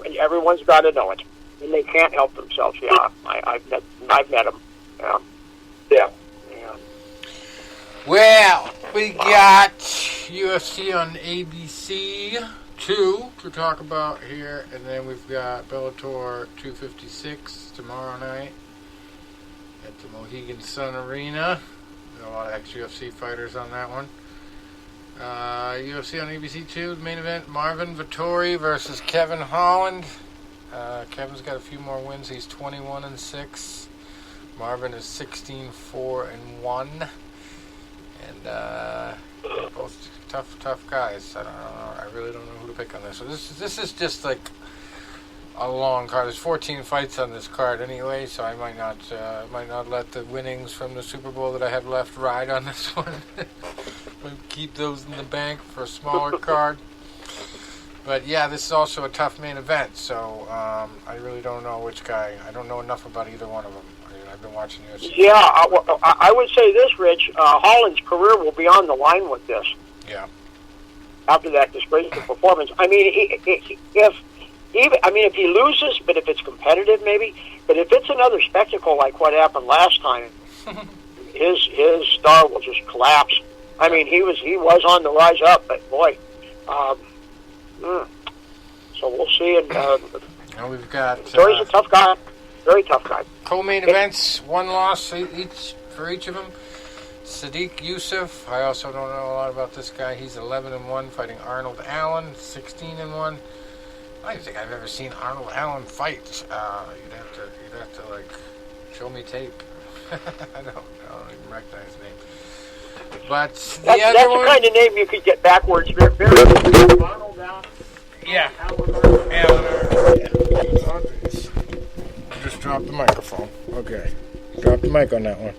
Speaker 3: and everyone's got to know it. And they can't help themselves. Yeah, I've met him. Yeah.
Speaker 1: Well, we got UFC on ABC 2 to talk about here, and then we've got Bellator 256 tomorrow night at the Mohegan Sun Arena. Got a lot of ex-UFC fighters on that one. UFC on ABC 2, the main event, Marvin Vettori versus Kevin Holland. Kevin's got a few more wins. He's 21-6. Marvin is 16-4-1. And both tough guys. I don't know. I really don't know who to pick on this. So this is just like a long card. There's 14 fights on this card anyway, so I might not let the winnings from the Super Bowl that I have left ride on this one. Keep those in the bank for a smaller card. But yeah, this is also a tough main event, so I really don't know which guy. I don't know enough about either one of them. I've been watching UFC.
Speaker 3: Yeah, I would say this, Rich. Holland's career will be on the line with this.
Speaker 1: Yeah.
Speaker 3: After that disgraceful performance, I mean, if he loses, but if it's competitive, maybe. But if it's another spectacle like what happened last time, his star will just collapse. I mean, he was on the rise up, but boy. So we'll see.
Speaker 1: And we've got.
Speaker 3: He's a tough guy. Very tough guy.
Speaker 1: Co-main events, one loss for each of them. Sadiq Youssef. I also don't know a lot about this guy. He's 11-1, fighting Arnold Allen, 16-1. I don't think I've ever seen Arnold Allen fight. You'd have to like show me tape. I don't even recognize his name. But
Speaker 3: that's the kind of name you could get backwards. Very Arnold Allen.
Speaker 1: Yeah. Just drop the microphone. Okay. Drop the mic on that one.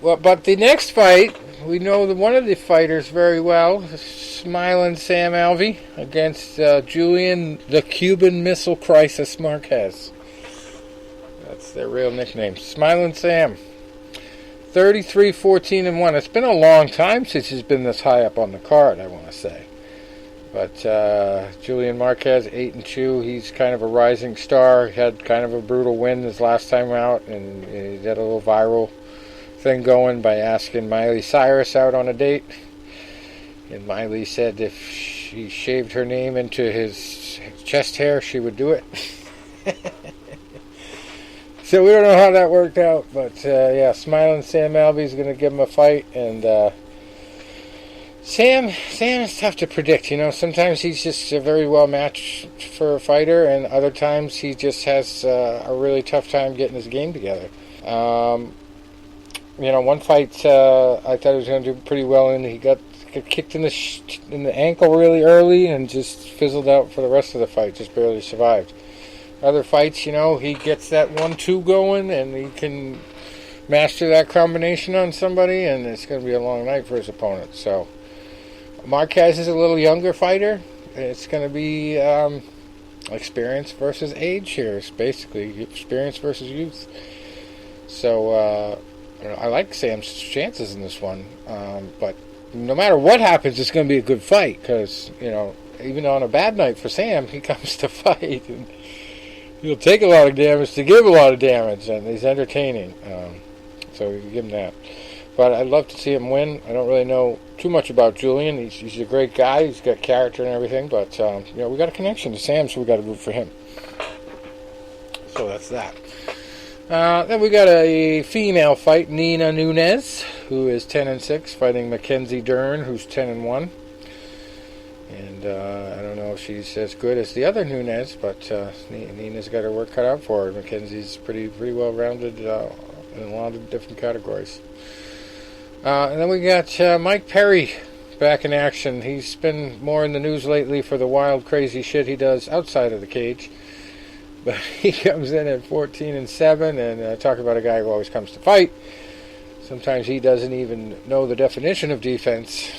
Speaker 1: Well, but the next fight, we know one of the fighters very well, Smiling Sam Alvey against Julian the Cuban Missile Crisis Marquez. That's their real nickname. Smiling Sam. 33-14-1. It's been a long time since he's been this high up on the card, I want to say. But Julian Marquez, 8-2. He's kind of a rising star. He had kind of a brutal win his last time out, and he had a little viral thing going by asking Miley Cyrus out on a date. And Miley said if she shaved her name into his chest hair, she would do it. So we don't know how that worked out, but yeah, Smiling Sam Alvey's going to give him a fight, and Sam is tough to predict. You know, sometimes he's just a very well matched for a fighter, and other times he just has a really tough time getting his game together. You know, one fight I thought he was going to do pretty well in. He got kicked in the ankle really early and just fizzled out for the rest of the fight. Just barely survived. Other fights, you know, he gets that 1-2 going, and he can master that combination on somebody, and it's going to be a long night for his opponent. So Marquez is a little younger fighter. It's going to be experience versus age here. It's basically experience versus youth. So I like Sam's chances in this one. But no matter what happens, it's going to be a good fight because, you know, even on a bad night for Sam, he comes to fight. And he'll take a lot of damage to give a lot of damage, and he's entertaining. So you give him that. But I'd love to see him win. I don't really know too much about Julian. He's a great guy. He's got character and everything. But, you know, we got a connection to Sam, so we got to root for him. So that's that. Then we got a female fight, Nina Nunes, who is 10-6, fighting Mackenzie Dern, who's 10-1. And I don't know if she's as good as the other Nunes, but Nina's got her work cut out for her. Mackenzie's pretty well-rounded in a lot of different categories. And then we got Mike Perry back in action. He's been more in the news lately for the wild, crazy shit he does outside of the cage. But he comes in at 14-7, and talk about a guy who always comes to fight. Sometimes he doesn't even know the definition of defense.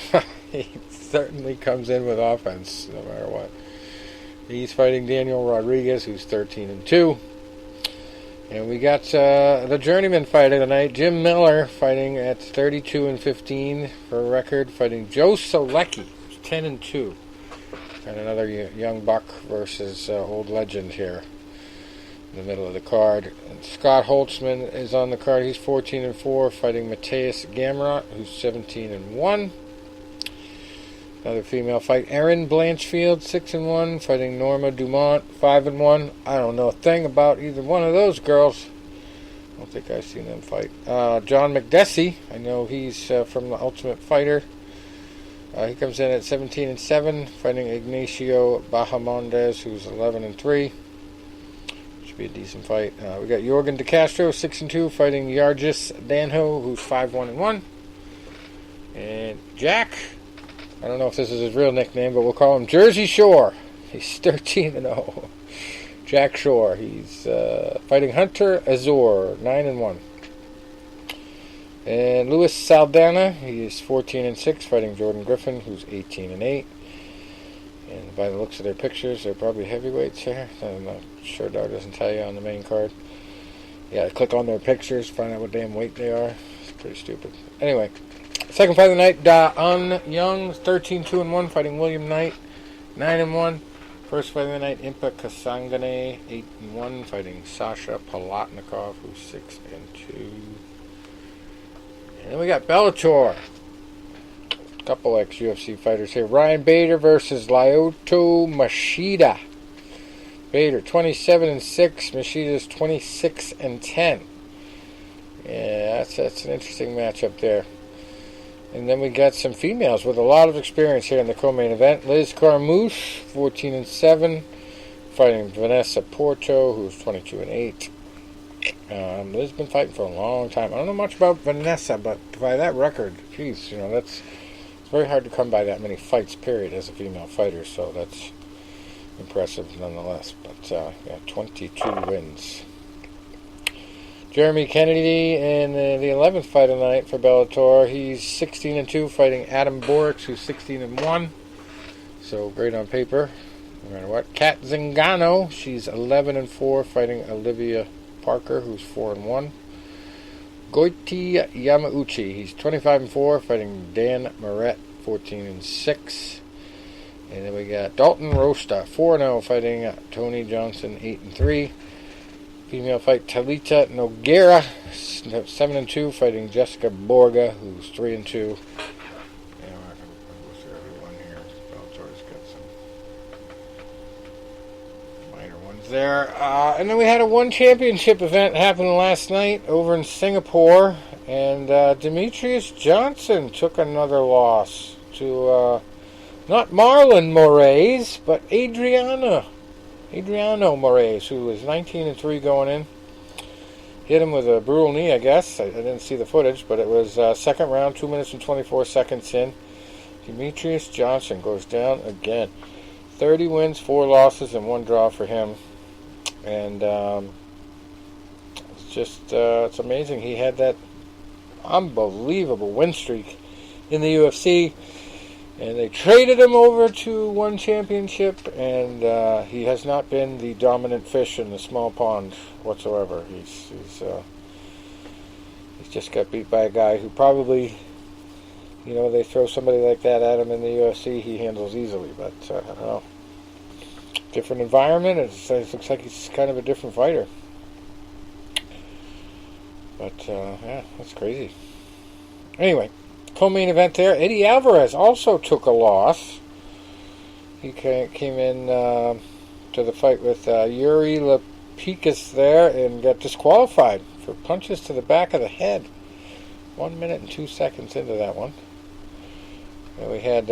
Speaker 1: He certainly comes in with offense, no matter what. He's fighting Daniel Rodriguez, who's 13-2. And we got the journeyman fighter tonight, Jim Miller, fighting at 32-15 for a record, fighting Joe Solecki, 10-2. And another young buck versus old legend here in the middle of the card. And Scott Holtzman is on the card. He's 14-4, fighting Mateus Gamrot, who's 17-1. Another female fight, Erin Blanchfield, 6-1, fighting Norma Dumont, 5-1. I don't know a thing about either one of those girls. I don't think I've seen them fight. John McDessie, I know he's from the Ultimate Fighter. He comes in at 17-7, fighting Ignacio Bahamondes, who's 11-3. Should be a decent fight. We got Jorgen De Castro, 6-2, fighting Yargis Danho, who's 5-1-1. And Jack, I don't know if this is his real nickname, but we'll call him Jersey Shore. He's 13-0. Jack Shore. He's fighting Hunter Azor, 9-1. And Luis Saldana, he is 14-6, fighting Jordan Griffin, who's 18-8. And by the looks of their pictures, they're probably heavyweights here. I'm not sure Dar doesn't tell you on the main card. Yeah, click on their pictures, find out what damn weight they are. It's pretty stupid. Anyway, second fight of the night, Da-Un Young, 13-2-1, fighting William Knight, 9-1. First fight of the night, Impa Kasangane, 8-1, fighting Sasha Palatnikov, who's 6-2. And then we got Bellator. A couple ex-UFC fighters here. Ryan Bader versus Lyoto Machida. Bader, 27-6. Machida's 26-10. Yeah, that's an interesting matchup there. And then we got some females with a lot of experience here in the co-main event. Liz Carmouche, 14-7, fighting Vanessa Porto, who's 22-8. Liz has been fighting for a long time. I don't know much about Vanessa, but by that record, geez, it's very hard to come by that many fights, period, as a female fighter. So that's impressive nonetheless. But 22 wins. Jeremy Kennedy in the 11th fight of the night for Bellator. He's 16-2, fighting Adam Borics, who's 16-1. So great on paper, no matter what. Kat Zingano, she's 11-4, fighting Olivia Parker, who's 4-1. Goiti Yamauchi, he's 25-4, fighting Dan Moret, 14-6. And then we got Dalton Rosta, 4-0, fighting Tony Johnson, 8-3. Female fight, Talita Noguera, 7-2, fighting Jessica Borga, who's 3-2. Yeah, I'm not going to go through everyone here. Bellator's got some minor ones there. And then we had a one championship event happen last night over in Singapore, and Demetrius Johnson took another loss to not Marlon Moraes, but Adriano Moraes, who was 19-3 going in. Hit him with a brutal knee, I guess. I didn't see the footage, but it was second round, 2 minutes and 24 seconds in. Demetrius Johnson goes down again. 30 wins, 4 losses, and 1 draw for him. And it's amazing. He had that unbelievable win streak in the UFC. And they traded him over to one championship, and he has not been the dominant fish in the small pond whatsoever. He's just got beat by a guy who probably, they throw somebody like that at him in the UFC, he handles easily. But I don't know. Different environment. It looks like he's kind of a different fighter. But that's crazy. Anyway. Co-main event there, Eddie Alvarez also took a loss. He came in to the fight with Yuri Lapikis there and got disqualified for punches to the back of the head. 1 minute and 2 seconds into that one. And we had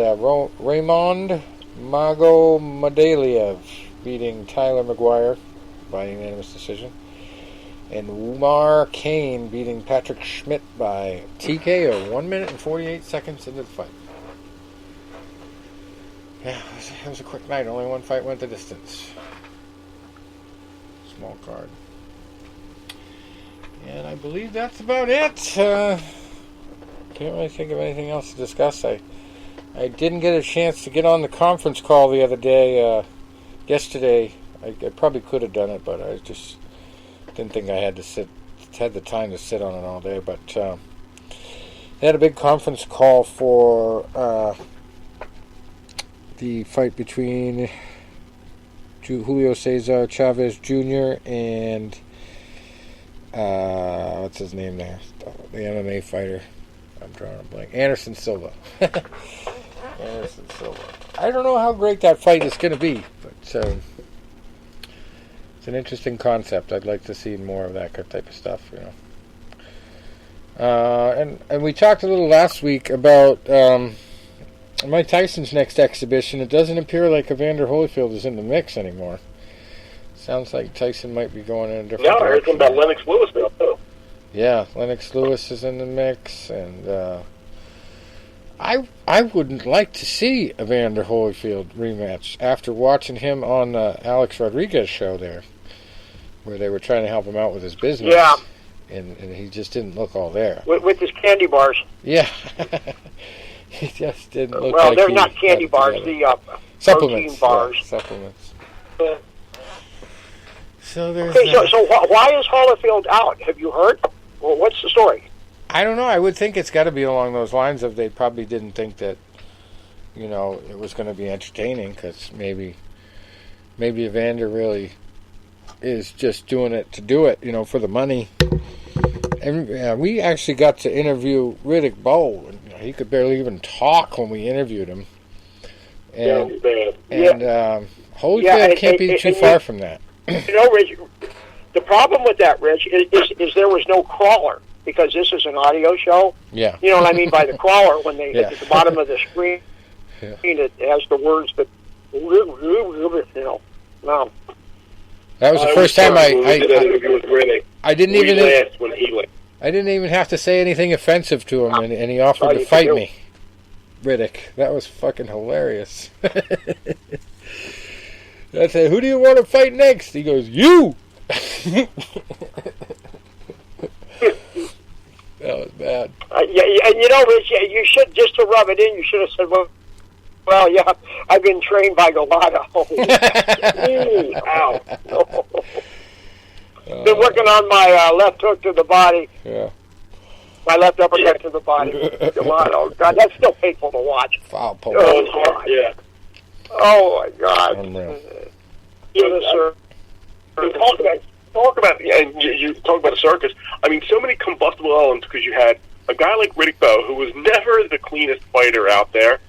Speaker 1: Raymond Magomedaliev beating Tyler McGuire by unanimous decision. And Umar Kane beating Patrick Schmidt by TKO 1 minute and 48 seconds into the fight. Yeah, it was a quick night. Only one fight went the distance. Small card. And I believe that's about it. Can't really think of anything else to discuss. I didn't get a chance to get on the conference call the other day. Yesterday, I probably could have done it, but I was just didn't think I had the time to sit on it all day, but they had a big conference call for the fight between Julio Cesar Chavez Jr. and what's his name there? The MMA fighter. I'm drawing a blank. Anderson Silva. Anderson Silva. I don't know how great that fight is going to be, but it's an interesting concept. I'd like to see more of that type of stuff, you know. And we talked a little last week about Mike Tyson's next exhibition. It doesn't appear like Evander Holyfield is in the mix anymore. Sounds like Tyson might be going in a different direction.
Speaker 2: I heard something about Lennox Lewis now, too.
Speaker 1: Yeah, Lennox Lewis is in the mix, and I wouldn't like to see Evander Holyfield rematch after watching him on the Alex Rodriguez show there, where they were trying to help him out with his business.
Speaker 3: Yeah.
Speaker 1: And he just didn't look all there.
Speaker 3: With his candy bars.
Speaker 1: Yeah. He just didn't look
Speaker 3: well,
Speaker 1: like
Speaker 3: they're not candy bars, the
Speaker 1: supplements.
Speaker 3: protein bars.
Speaker 1: Yeah, supplements.
Speaker 3: Yeah.
Speaker 1: So there's
Speaker 3: so why is Holyfield out? Have you heard? Well, what's the story?
Speaker 1: I don't know. I would think it's got to be along those lines of they probably didn't think that, you know, it was going to be entertaining, because maybe Evander really is just doing it to do it, you know, for the money. And we actually got to interview Riddick Bowe. He could barely even talk when we interviewed him. And Holyfield can't be too far from that.
Speaker 3: You know, Rich, the problem with that, Rich, is there was no crawler, because this is an audio show.
Speaker 1: Yeah.
Speaker 3: You know what I mean by the crawler, when they at the bottom of the screen,
Speaker 1: yeah.
Speaker 3: It has the words that, you know, no.
Speaker 1: That was the first time I didn't even
Speaker 2: when he left.
Speaker 1: I didn't even have to say anything offensive to him, and he offered to fight me. Riddick. That was fucking hilarious. I said, "Who do you want to fight next?" He goes, "You!" That was bad.
Speaker 3: You know, Rich, you should, just to rub it in, you should have said, well, yeah, I've been trained by Galata. Ow. Been working on my left hook to the body.
Speaker 1: Yeah.
Speaker 3: My left uppercut to the body. Galata. God, that's still painful to watch.
Speaker 1: Foul pole.
Speaker 3: Oh, God.
Speaker 2: Yeah.
Speaker 3: Oh, my God.
Speaker 1: Unreal.
Speaker 2: Talk about and you talk about a circus. I mean, so many combustible elements, because you had a guy like Riddick Bowe, who was never the cleanest fighter out there.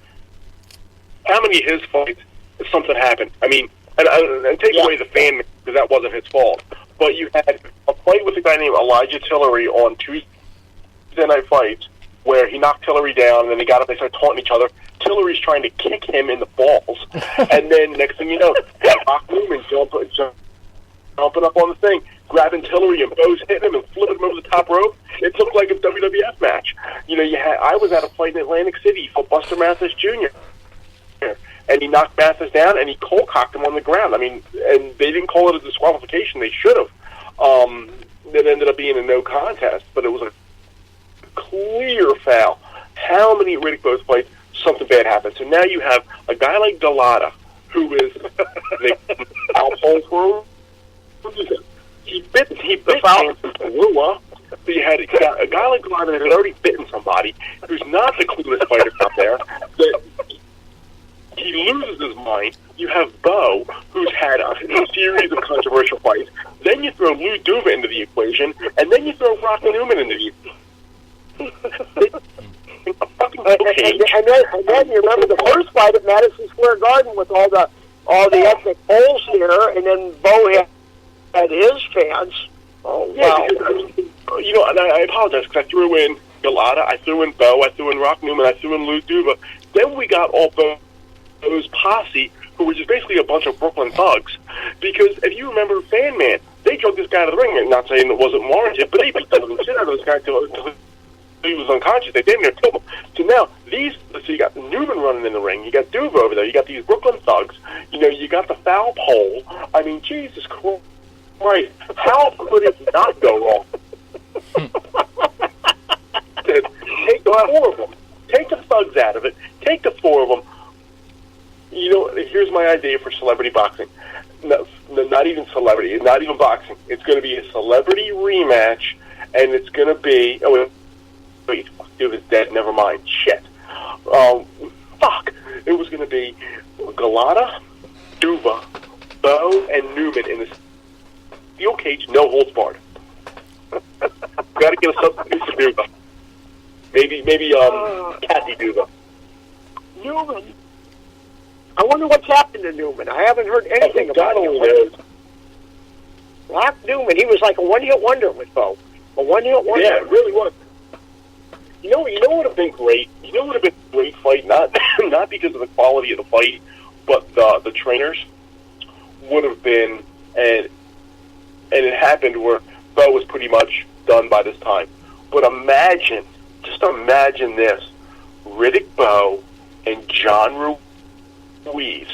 Speaker 2: How many of his fights, if something happened? I mean, and take away the fan, because that wasn't his fault. But you had a fight with a guy named Elijah Tillery on Tuesday Night Fights, where he knocked Tillery down, and then they got up, they started taunting each other. Tillery's trying to kick him in the balls. And then, next thing you know, Rock Neiman jumping up on the thing, grabbing Tillery, and Bowe's hitting him and flipping him over the top rope. It looked like a WWF match. You know, I was at a fight in Atlantic City for Buster Mathis Jr., and he knocked Mathis down, and he cold-cocked him on the ground. I mean, and they didn't call it a disqualification. They should have. It ended up being a no contest, but it was a clear foul. How many Riddick Bowe's fights, something bad happened? So now you have a guy like Galata, who is the foul pole for he bit the foul Lua. So you had a guy like Galata that had already bitten somebody, who's not the cleanest fighter out there, that he loses his mind. You have Bowe, who's had a series of controversial fights. Then you throw Lou Duva into the equation, and then you throw Rock Newman into the equation. And then you remember the first fight at Madison Square Garden with all the ethnic Poles here, and then Bowe had his fans. Oh, wow. Yeah, you know, and I apologize, because I threw in Galata, I threw in Bowe, I threw in Rock Newman, I threw in Lou Duva. Then we got all Bowe's posse, who were just basically a bunch of Brooklyn thugs. Because if you remember Fan Man, they drug this guy out of the ring. Not saying it wasn't warranted, but they beat the shit out of this guy until he was unconscious. They damn near killed him. So now, so you got Newman running in the ring, you got Duva over there, you got these Brooklyn thugs, you know, you got the foul pole. I mean, Jesus Christ. How could it not go wrong? Take the four of them. Take the thugs out of it. Take the four of them. You know, here's my idea for celebrity boxing. Not not even celebrity. It's not even boxing. It's going to be a celebrity rematch, and it's going to be... Oh, wait. It was dead. Never mind. Shit. Fuck. It was going to be Galata, Duva, Bo, and Newman in the steel cage, no holds barred. Got to get a substitute for Duva. Maybe Kathy Duva.
Speaker 3: Newman. I wonder what's happened to Newman. I haven't heard anything about him. Rock Newman, he was like a one-hit wonder with Bo. A one-hit wonder.
Speaker 2: Yeah, it really was. You know what would have been great? You know what would have been a great fight? Not because of the quality of the fight, but the trainers would have been, and it happened where Bo was pretty much done by this time. But just imagine this: Riddick Bowe and John Ruiz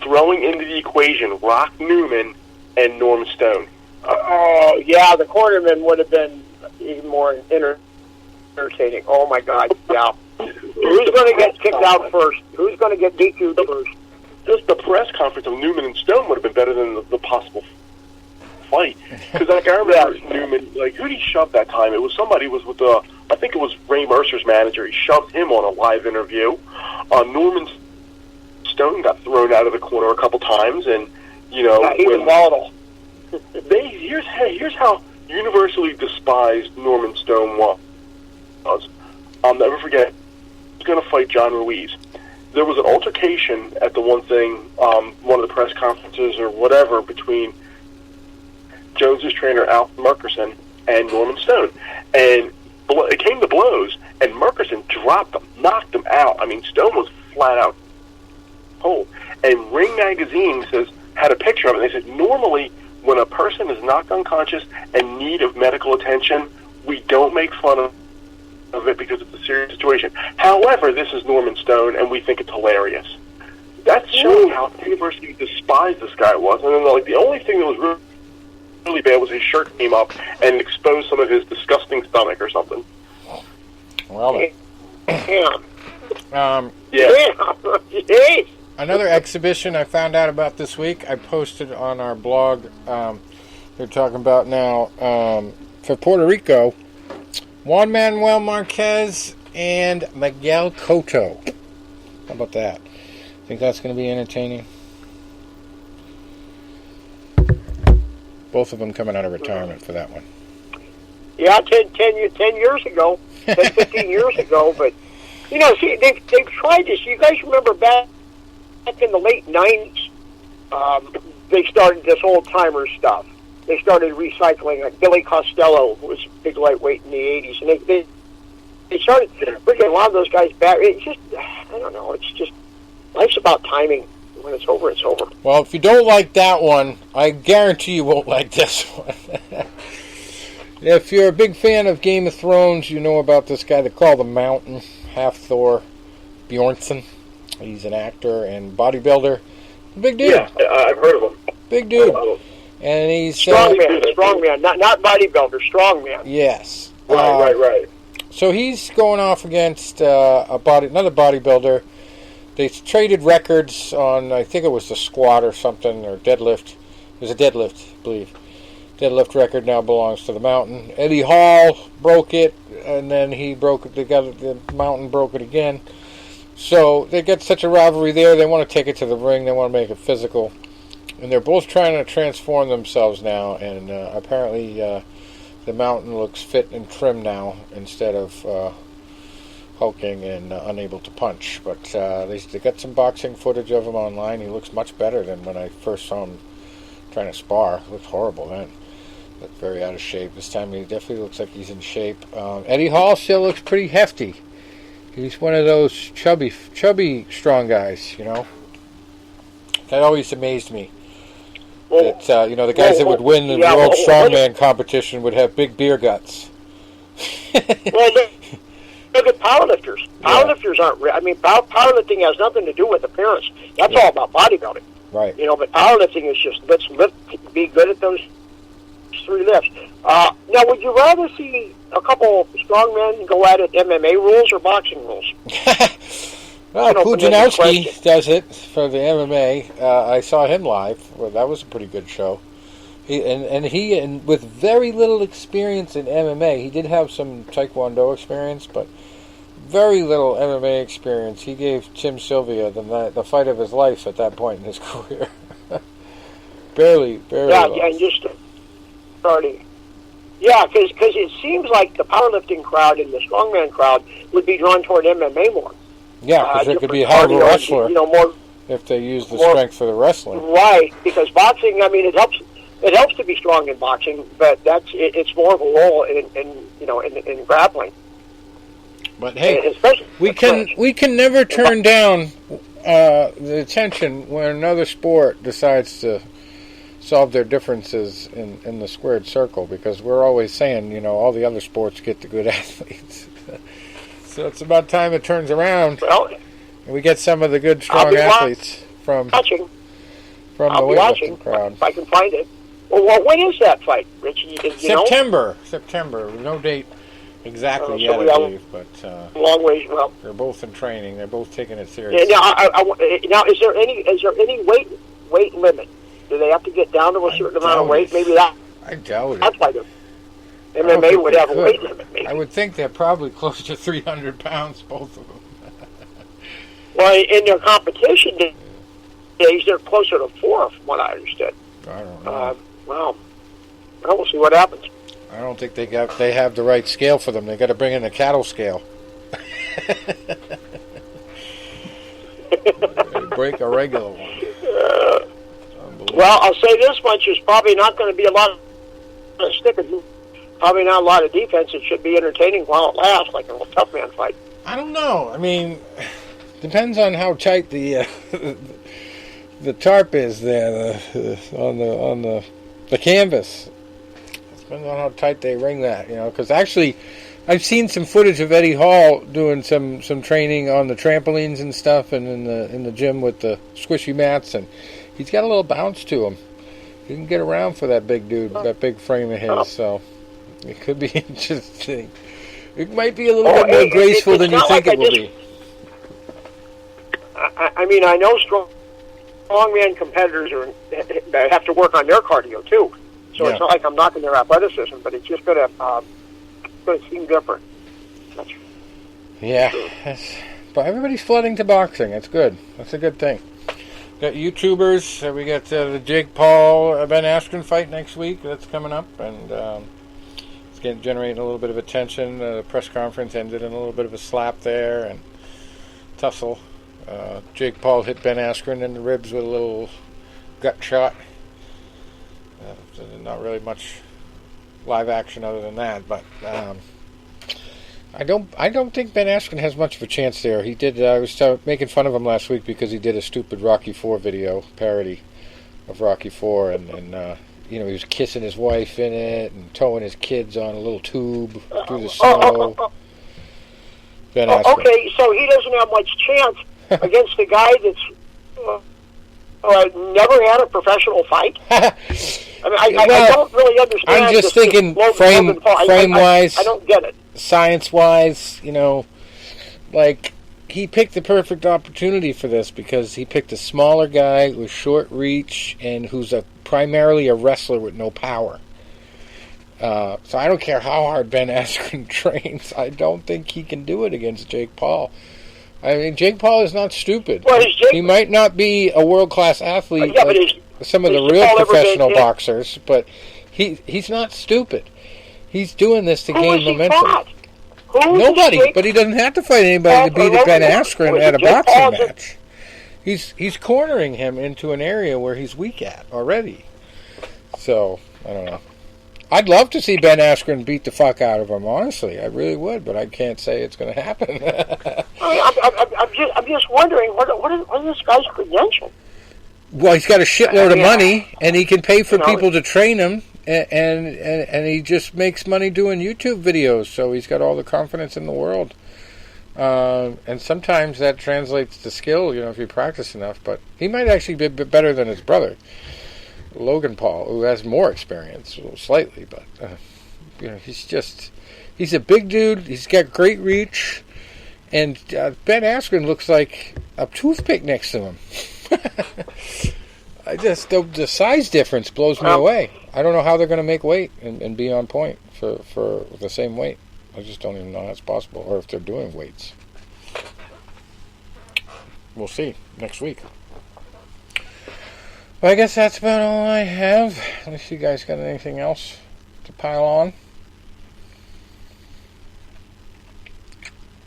Speaker 2: throwing into the equation Rock Newman and Norm Stone.
Speaker 3: Oh, yeah, the cornerman would have been even more entertaining. Oh, my God, yeah. Who's going to get kicked out first? Who's going to get DQ'd first?
Speaker 2: Just the press conference of Newman and Stone would have been better than the possible fight. Because I remember Newman, who did he shove that time? It was somebody was with I think it was Ray Mercer's manager. He shoved him on a live interview. Norman Stone got thrown out of the corner a couple times, and he was volatile. Here's how universally despised Norman Stone was. I'll never forget. He was going to fight John Ruiz. There was an altercation at the one of the press conferences or whatever between Jones's trainer Al Murkerson and Norman Stone, and it came to blows, and Murkerson dropped him, knocked him out. I mean, Stone was flat out cold. And Ring Magazine had a picture of it. And they said, normally when a person is knocked unconscious and in need of medical attention, we don't make fun of it because it's a serious situation. However, this is Norman Stone, and we think it's hilarious. That's showing how universally despised this guy was. And then, the only thing that was really bad was his shirt came up and exposed some of his disgusting stomach or something.
Speaker 1: Well,
Speaker 3: yeah.
Speaker 1: Another exhibition I found out about this week, I posted on our blog. They're talking about now for Puerto Rico, Juan Manuel Marquez and Miguel Cotto. How about that? Think that's going to be entertaining? Both of them coming out of retirement for that one.
Speaker 3: Yeah, 10 years ago, 10, 15 years ago. But, see, they've tried this. You guys remember back in the late 90s, they started this old-timer stuff. They started recycling, like Billy Costello, who was a big lightweight in the 80s. And they started bringing a lot of those guys back. It's just, I don't know, it's just, life's about timing. When it's over, it's over.
Speaker 1: Well, if you don't like that one, I guarantee you won't like this one. If you're a big fan of Game of Thrones, you know about this guy they call the Mountain, half-Thor Bjornsson. He's an actor and bodybuilder. Big dude.
Speaker 2: Yeah, I've heard of him.
Speaker 1: Big dude. And he's...
Speaker 3: strong man. Not bodybuilder, strong man.
Speaker 1: Yes.
Speaker 2: Right.
Speaker 1: So he's going off against another bodybuilder. They traded records on, I think it was the squat or something, or deadlift. It was a deadlift, I believe. Deadlift record now belongs to the Mountain. Eddie Hall broke it, and then the Mountain broke it again. So they get such a rivalry there. They want to take it to the ring. They want to make it physical. And they're both trying to transform themselves now. And apparently the Mountain looks fit and trim now instead of hulking and unable to punch. But they got some boxing footage of him online. He looks much better than when I first saw him trying to spar. He looked horrible then. Looked very out of shape. This time he definitely looks like he's in shape. Eddie Hall still looks pretty hefty. He's one of those chubby, strong guys, That always amazed me. That, the guys that would win the World Strongman competition would have big beer guts.
Speaker 3: Well, look at powerlifters. Powerlifters aren't... powerlifting has nothing to do with appearance. That's all about bodybuilding.
Speaker 1: Right.
Speaker 3: But powerlifting is just, let's be good at those 3 lifts. Now, would you rather see a couple strong men go at it MMA rules or boxing rules?
Speaker 1: Well,
Speaker 3: open-ended question.
Speaker 1: Pujanowski does it for the MMA. I saw him live. Well, that was a pretty good show. He with very little experience in MMA, he did have some Taekwondo experience, but very little MMA experience. He gave Tim Sylvia the fight of his life at that point in his career. barely.
Speaker 3: Yeah, and just starting. Yeah, because it seems like the powerlifting crowd and the strongman crowd would be drawn toward MMA more.
Speaker 1: Yeah, because it could be a hell of a wrestler,
Speaker 3: more
Speaker 1: if they use the strength for the wrestling.
Speaker 3: Right, because boxing, I mean, it helps to be strong in boxing, but it's more of a role in grappling.
Speaker 1: But hey, we can never turn down the attention when another sport decides to solve their differences in the squared circle, because we're always saying, all the other sports get the good athletes. So it's about time it turns around.
Speaker 3: Well,
Speaker 1: and we get some of the good, strong athletes from the weightlifting crowd.
Speaker 3: If I can find it. Well, when is that fight, Richie?
Speaker 1: September. No date exactly yet, I believe. But
Speaker 3: long ways. Well,
Speaker 1: they're both in training. They're both taking it seriously.
Speaker 3: Now, is there any weight limit? Do they have to get down to a certain amount of weight? Maybe that.
Speaker 1: I doubt it.
Speaker 3: That's why the MMA would have a weight limit. Maybe.
Speaker 1: I would think they're probably close to 300 pounds, both of them.
Speaker 3: Well, in their competition days, they're closer to 4, from what I understood.
Speaker 1: I don't know.
Speaker 3: Well, we'll see what happens.
Speaker 1: I don't think they have the right scale for them. They got to bring in a cattle scale. Break a regular one.
Speaker 3: Well, I'll say this much: there's probably not going to be a lot of sticking. Probably not a lot of defense. It should be entertaining while it lasts, like a tough man fight.
Speaker 1: I don't know. I mean, depends on how tight the tarp is there on the canvas. Depends on how tight they ring that, because actually I've seen some footage of Eddie Hall doing some training on the trampolines and stuff, and in the gym with the squishy mats, and he's got a little bounce to him. He can get around for that big dude, that big frame of his, so it could be interesting. It might be a little bit more graceful than you think it will be.
Speaker 3: I mean, I know strongman competitors have to work on their cardio too. So It's not like I'm knocking their athleticism, but it's just going to seem different.
Speaker 1: But everybody's flooding to boxing. That's good. That's a good thing. Got YouTubers. We got the Jake Paul Ben Askren fight next week. That's coming up, and it's generating a little bit of attention. The press conference ended in a little bit of a slap there and tussle. Jake Paul hit Ben Askren in the ribs with a little gut shot. Not really much live action other than that, but I don't think Ben Askren has much of a chance there. He did. I was making fun of him last week because he did a stupid Rocky IV video parody of Rocky IV, and he was kissing his wife in it and towing his kids on a little tube through the snow. Ben Askren. Okay,
Speaker 3: so he doesn't have much chance against a guy that's never had a professional fight. I mean, I don't really understand.
Speaker 1: I'm just thinking frame-wise.
Speaker 3: I don't get it.
Speaker 1: Science-wise, like, he picked the perfect opportunity for this because he picked a smaller guy with short reach and who's primarily a wrestler with no power. So I don't care how hard Ben Askren trains. I don't think he can do it against Jake Paul. I mean, Jake Paul is not stupid.
Speaker 3: Well,
Speaker 1: he might not be a world-class athlete like some of the real professional boxers, but he's not stupid. He's doing this to gain momentum. Nobody, but he doesn't have to fight anybody to beat Ben Askren at a boxing match. He's cornering him into an area where he's weak at already. So, I don't know. I'd love to see Ben Askren beat the fuck out of him, honestly. I really would, but I can't say it's going to happen.
Speaker 3: I'm just wondering, what is this guy's credential?
Speaker 1: Well, he's got a shitload of money, and he can pay for people to train him, and he just makes money doing YouTube videos, so he's got all the confidence in the world. And sometimes that translates to skill, if you practice enough, but he might actually be better than his brother, Logan Paul, who has more experience, slightly, but he's a big dude. He's got great reach. And Ben Askren looks like a toothpick next to him. The size difference blows me away. I don't know how they're going to make weight and be on point for the same weight. I just don't even know how it's possible, or if they're doing weights. We'll see next week. Well, I guess that's about all I have. Unless you guys got anything else to pile on.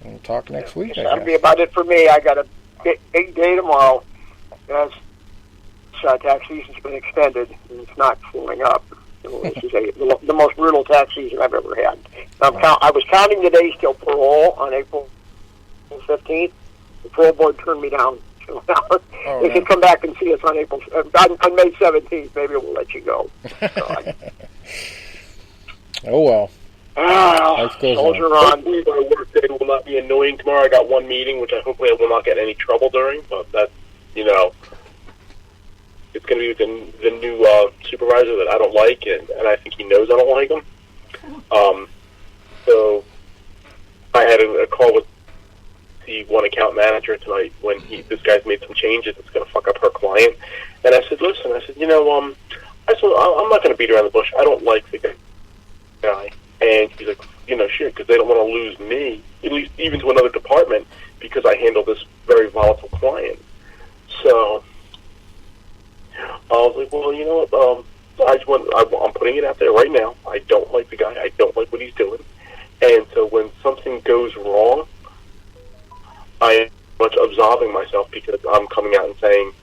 Speaker 1: We'll talk next week.
Speaker 3: That'll be about it for me. I got a big day tomorrow. As tax season's been extended, and it's not slowing up. So this is the most brutal tax season I've ever had. I was counting the days till parole on April 15th. The parole board turned me down. So now they can come back and see us on on May 17th. Maybe we'll let you go. So
Speaker 1: oh well.
Speaker 3: Life goes on.
Speaker 2: Hopefully my work day will not be annoying tomorrow. I got one meeting, which hopefully I will not get any trouble during, but that's, it's going to be with the new supervisor that I don't like, and I think he knows I don't like him. So I had a call with the one account manager tonight when this guy's made some changes. It's going to fuck up her client. And I said, listen, I'm not going to beat around the bush. I don't like the guy. And he's like, shit, because they don't want to lose me, at least even to another department, because I handle this very volatile client. So I was like, well, you know what, I'm putting it out there right now. I don't like the guy. I don't like what he's doing. And so when something goes wrong, I am much absolving myself because I'm coming out and saying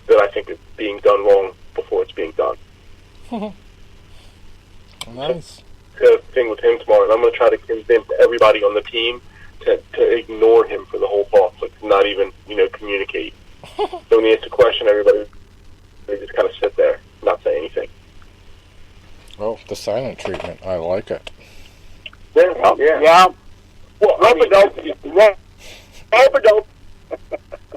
Speaker 2: that I think it's being done wrong before it's being done.
Speaker 1: Nice.
Speaker 2: The thing with him tomorrow, and I'm going to try to convince everybody on the team to ignore him for the whole talk, like not even communicate. So when he asks a question, everybody they just kind of sit there, not say anything.
Speaker 1: Oh, the silent treatment, I like it.
Speaker 2: Yeah. Well, rope-a-dope.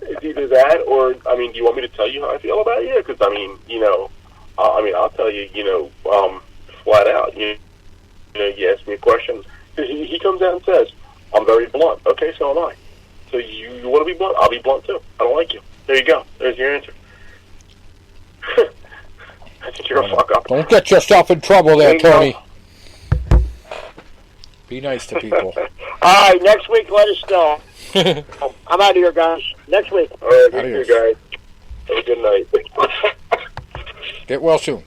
Speaker 2: It's either that, or do you want me to tell you how I feel about you? Because I'll tell you, flat out. You ask me a question. He comes out and says, I'm very blunt. Okay, so am I. So you want to be blunt? I'll be blunt too. I don't like you. There you go. There's your answer. I think you're a fuck up.
Speaker 1: Don't get yourself in trouble there, Tony. Be nice to people.
Speaker 3: All right, next week, let us know. I'm out of here, guys. Next week.
Speaker 2: All right, you guys. Have a good night.
Speaker 1: Get well soon.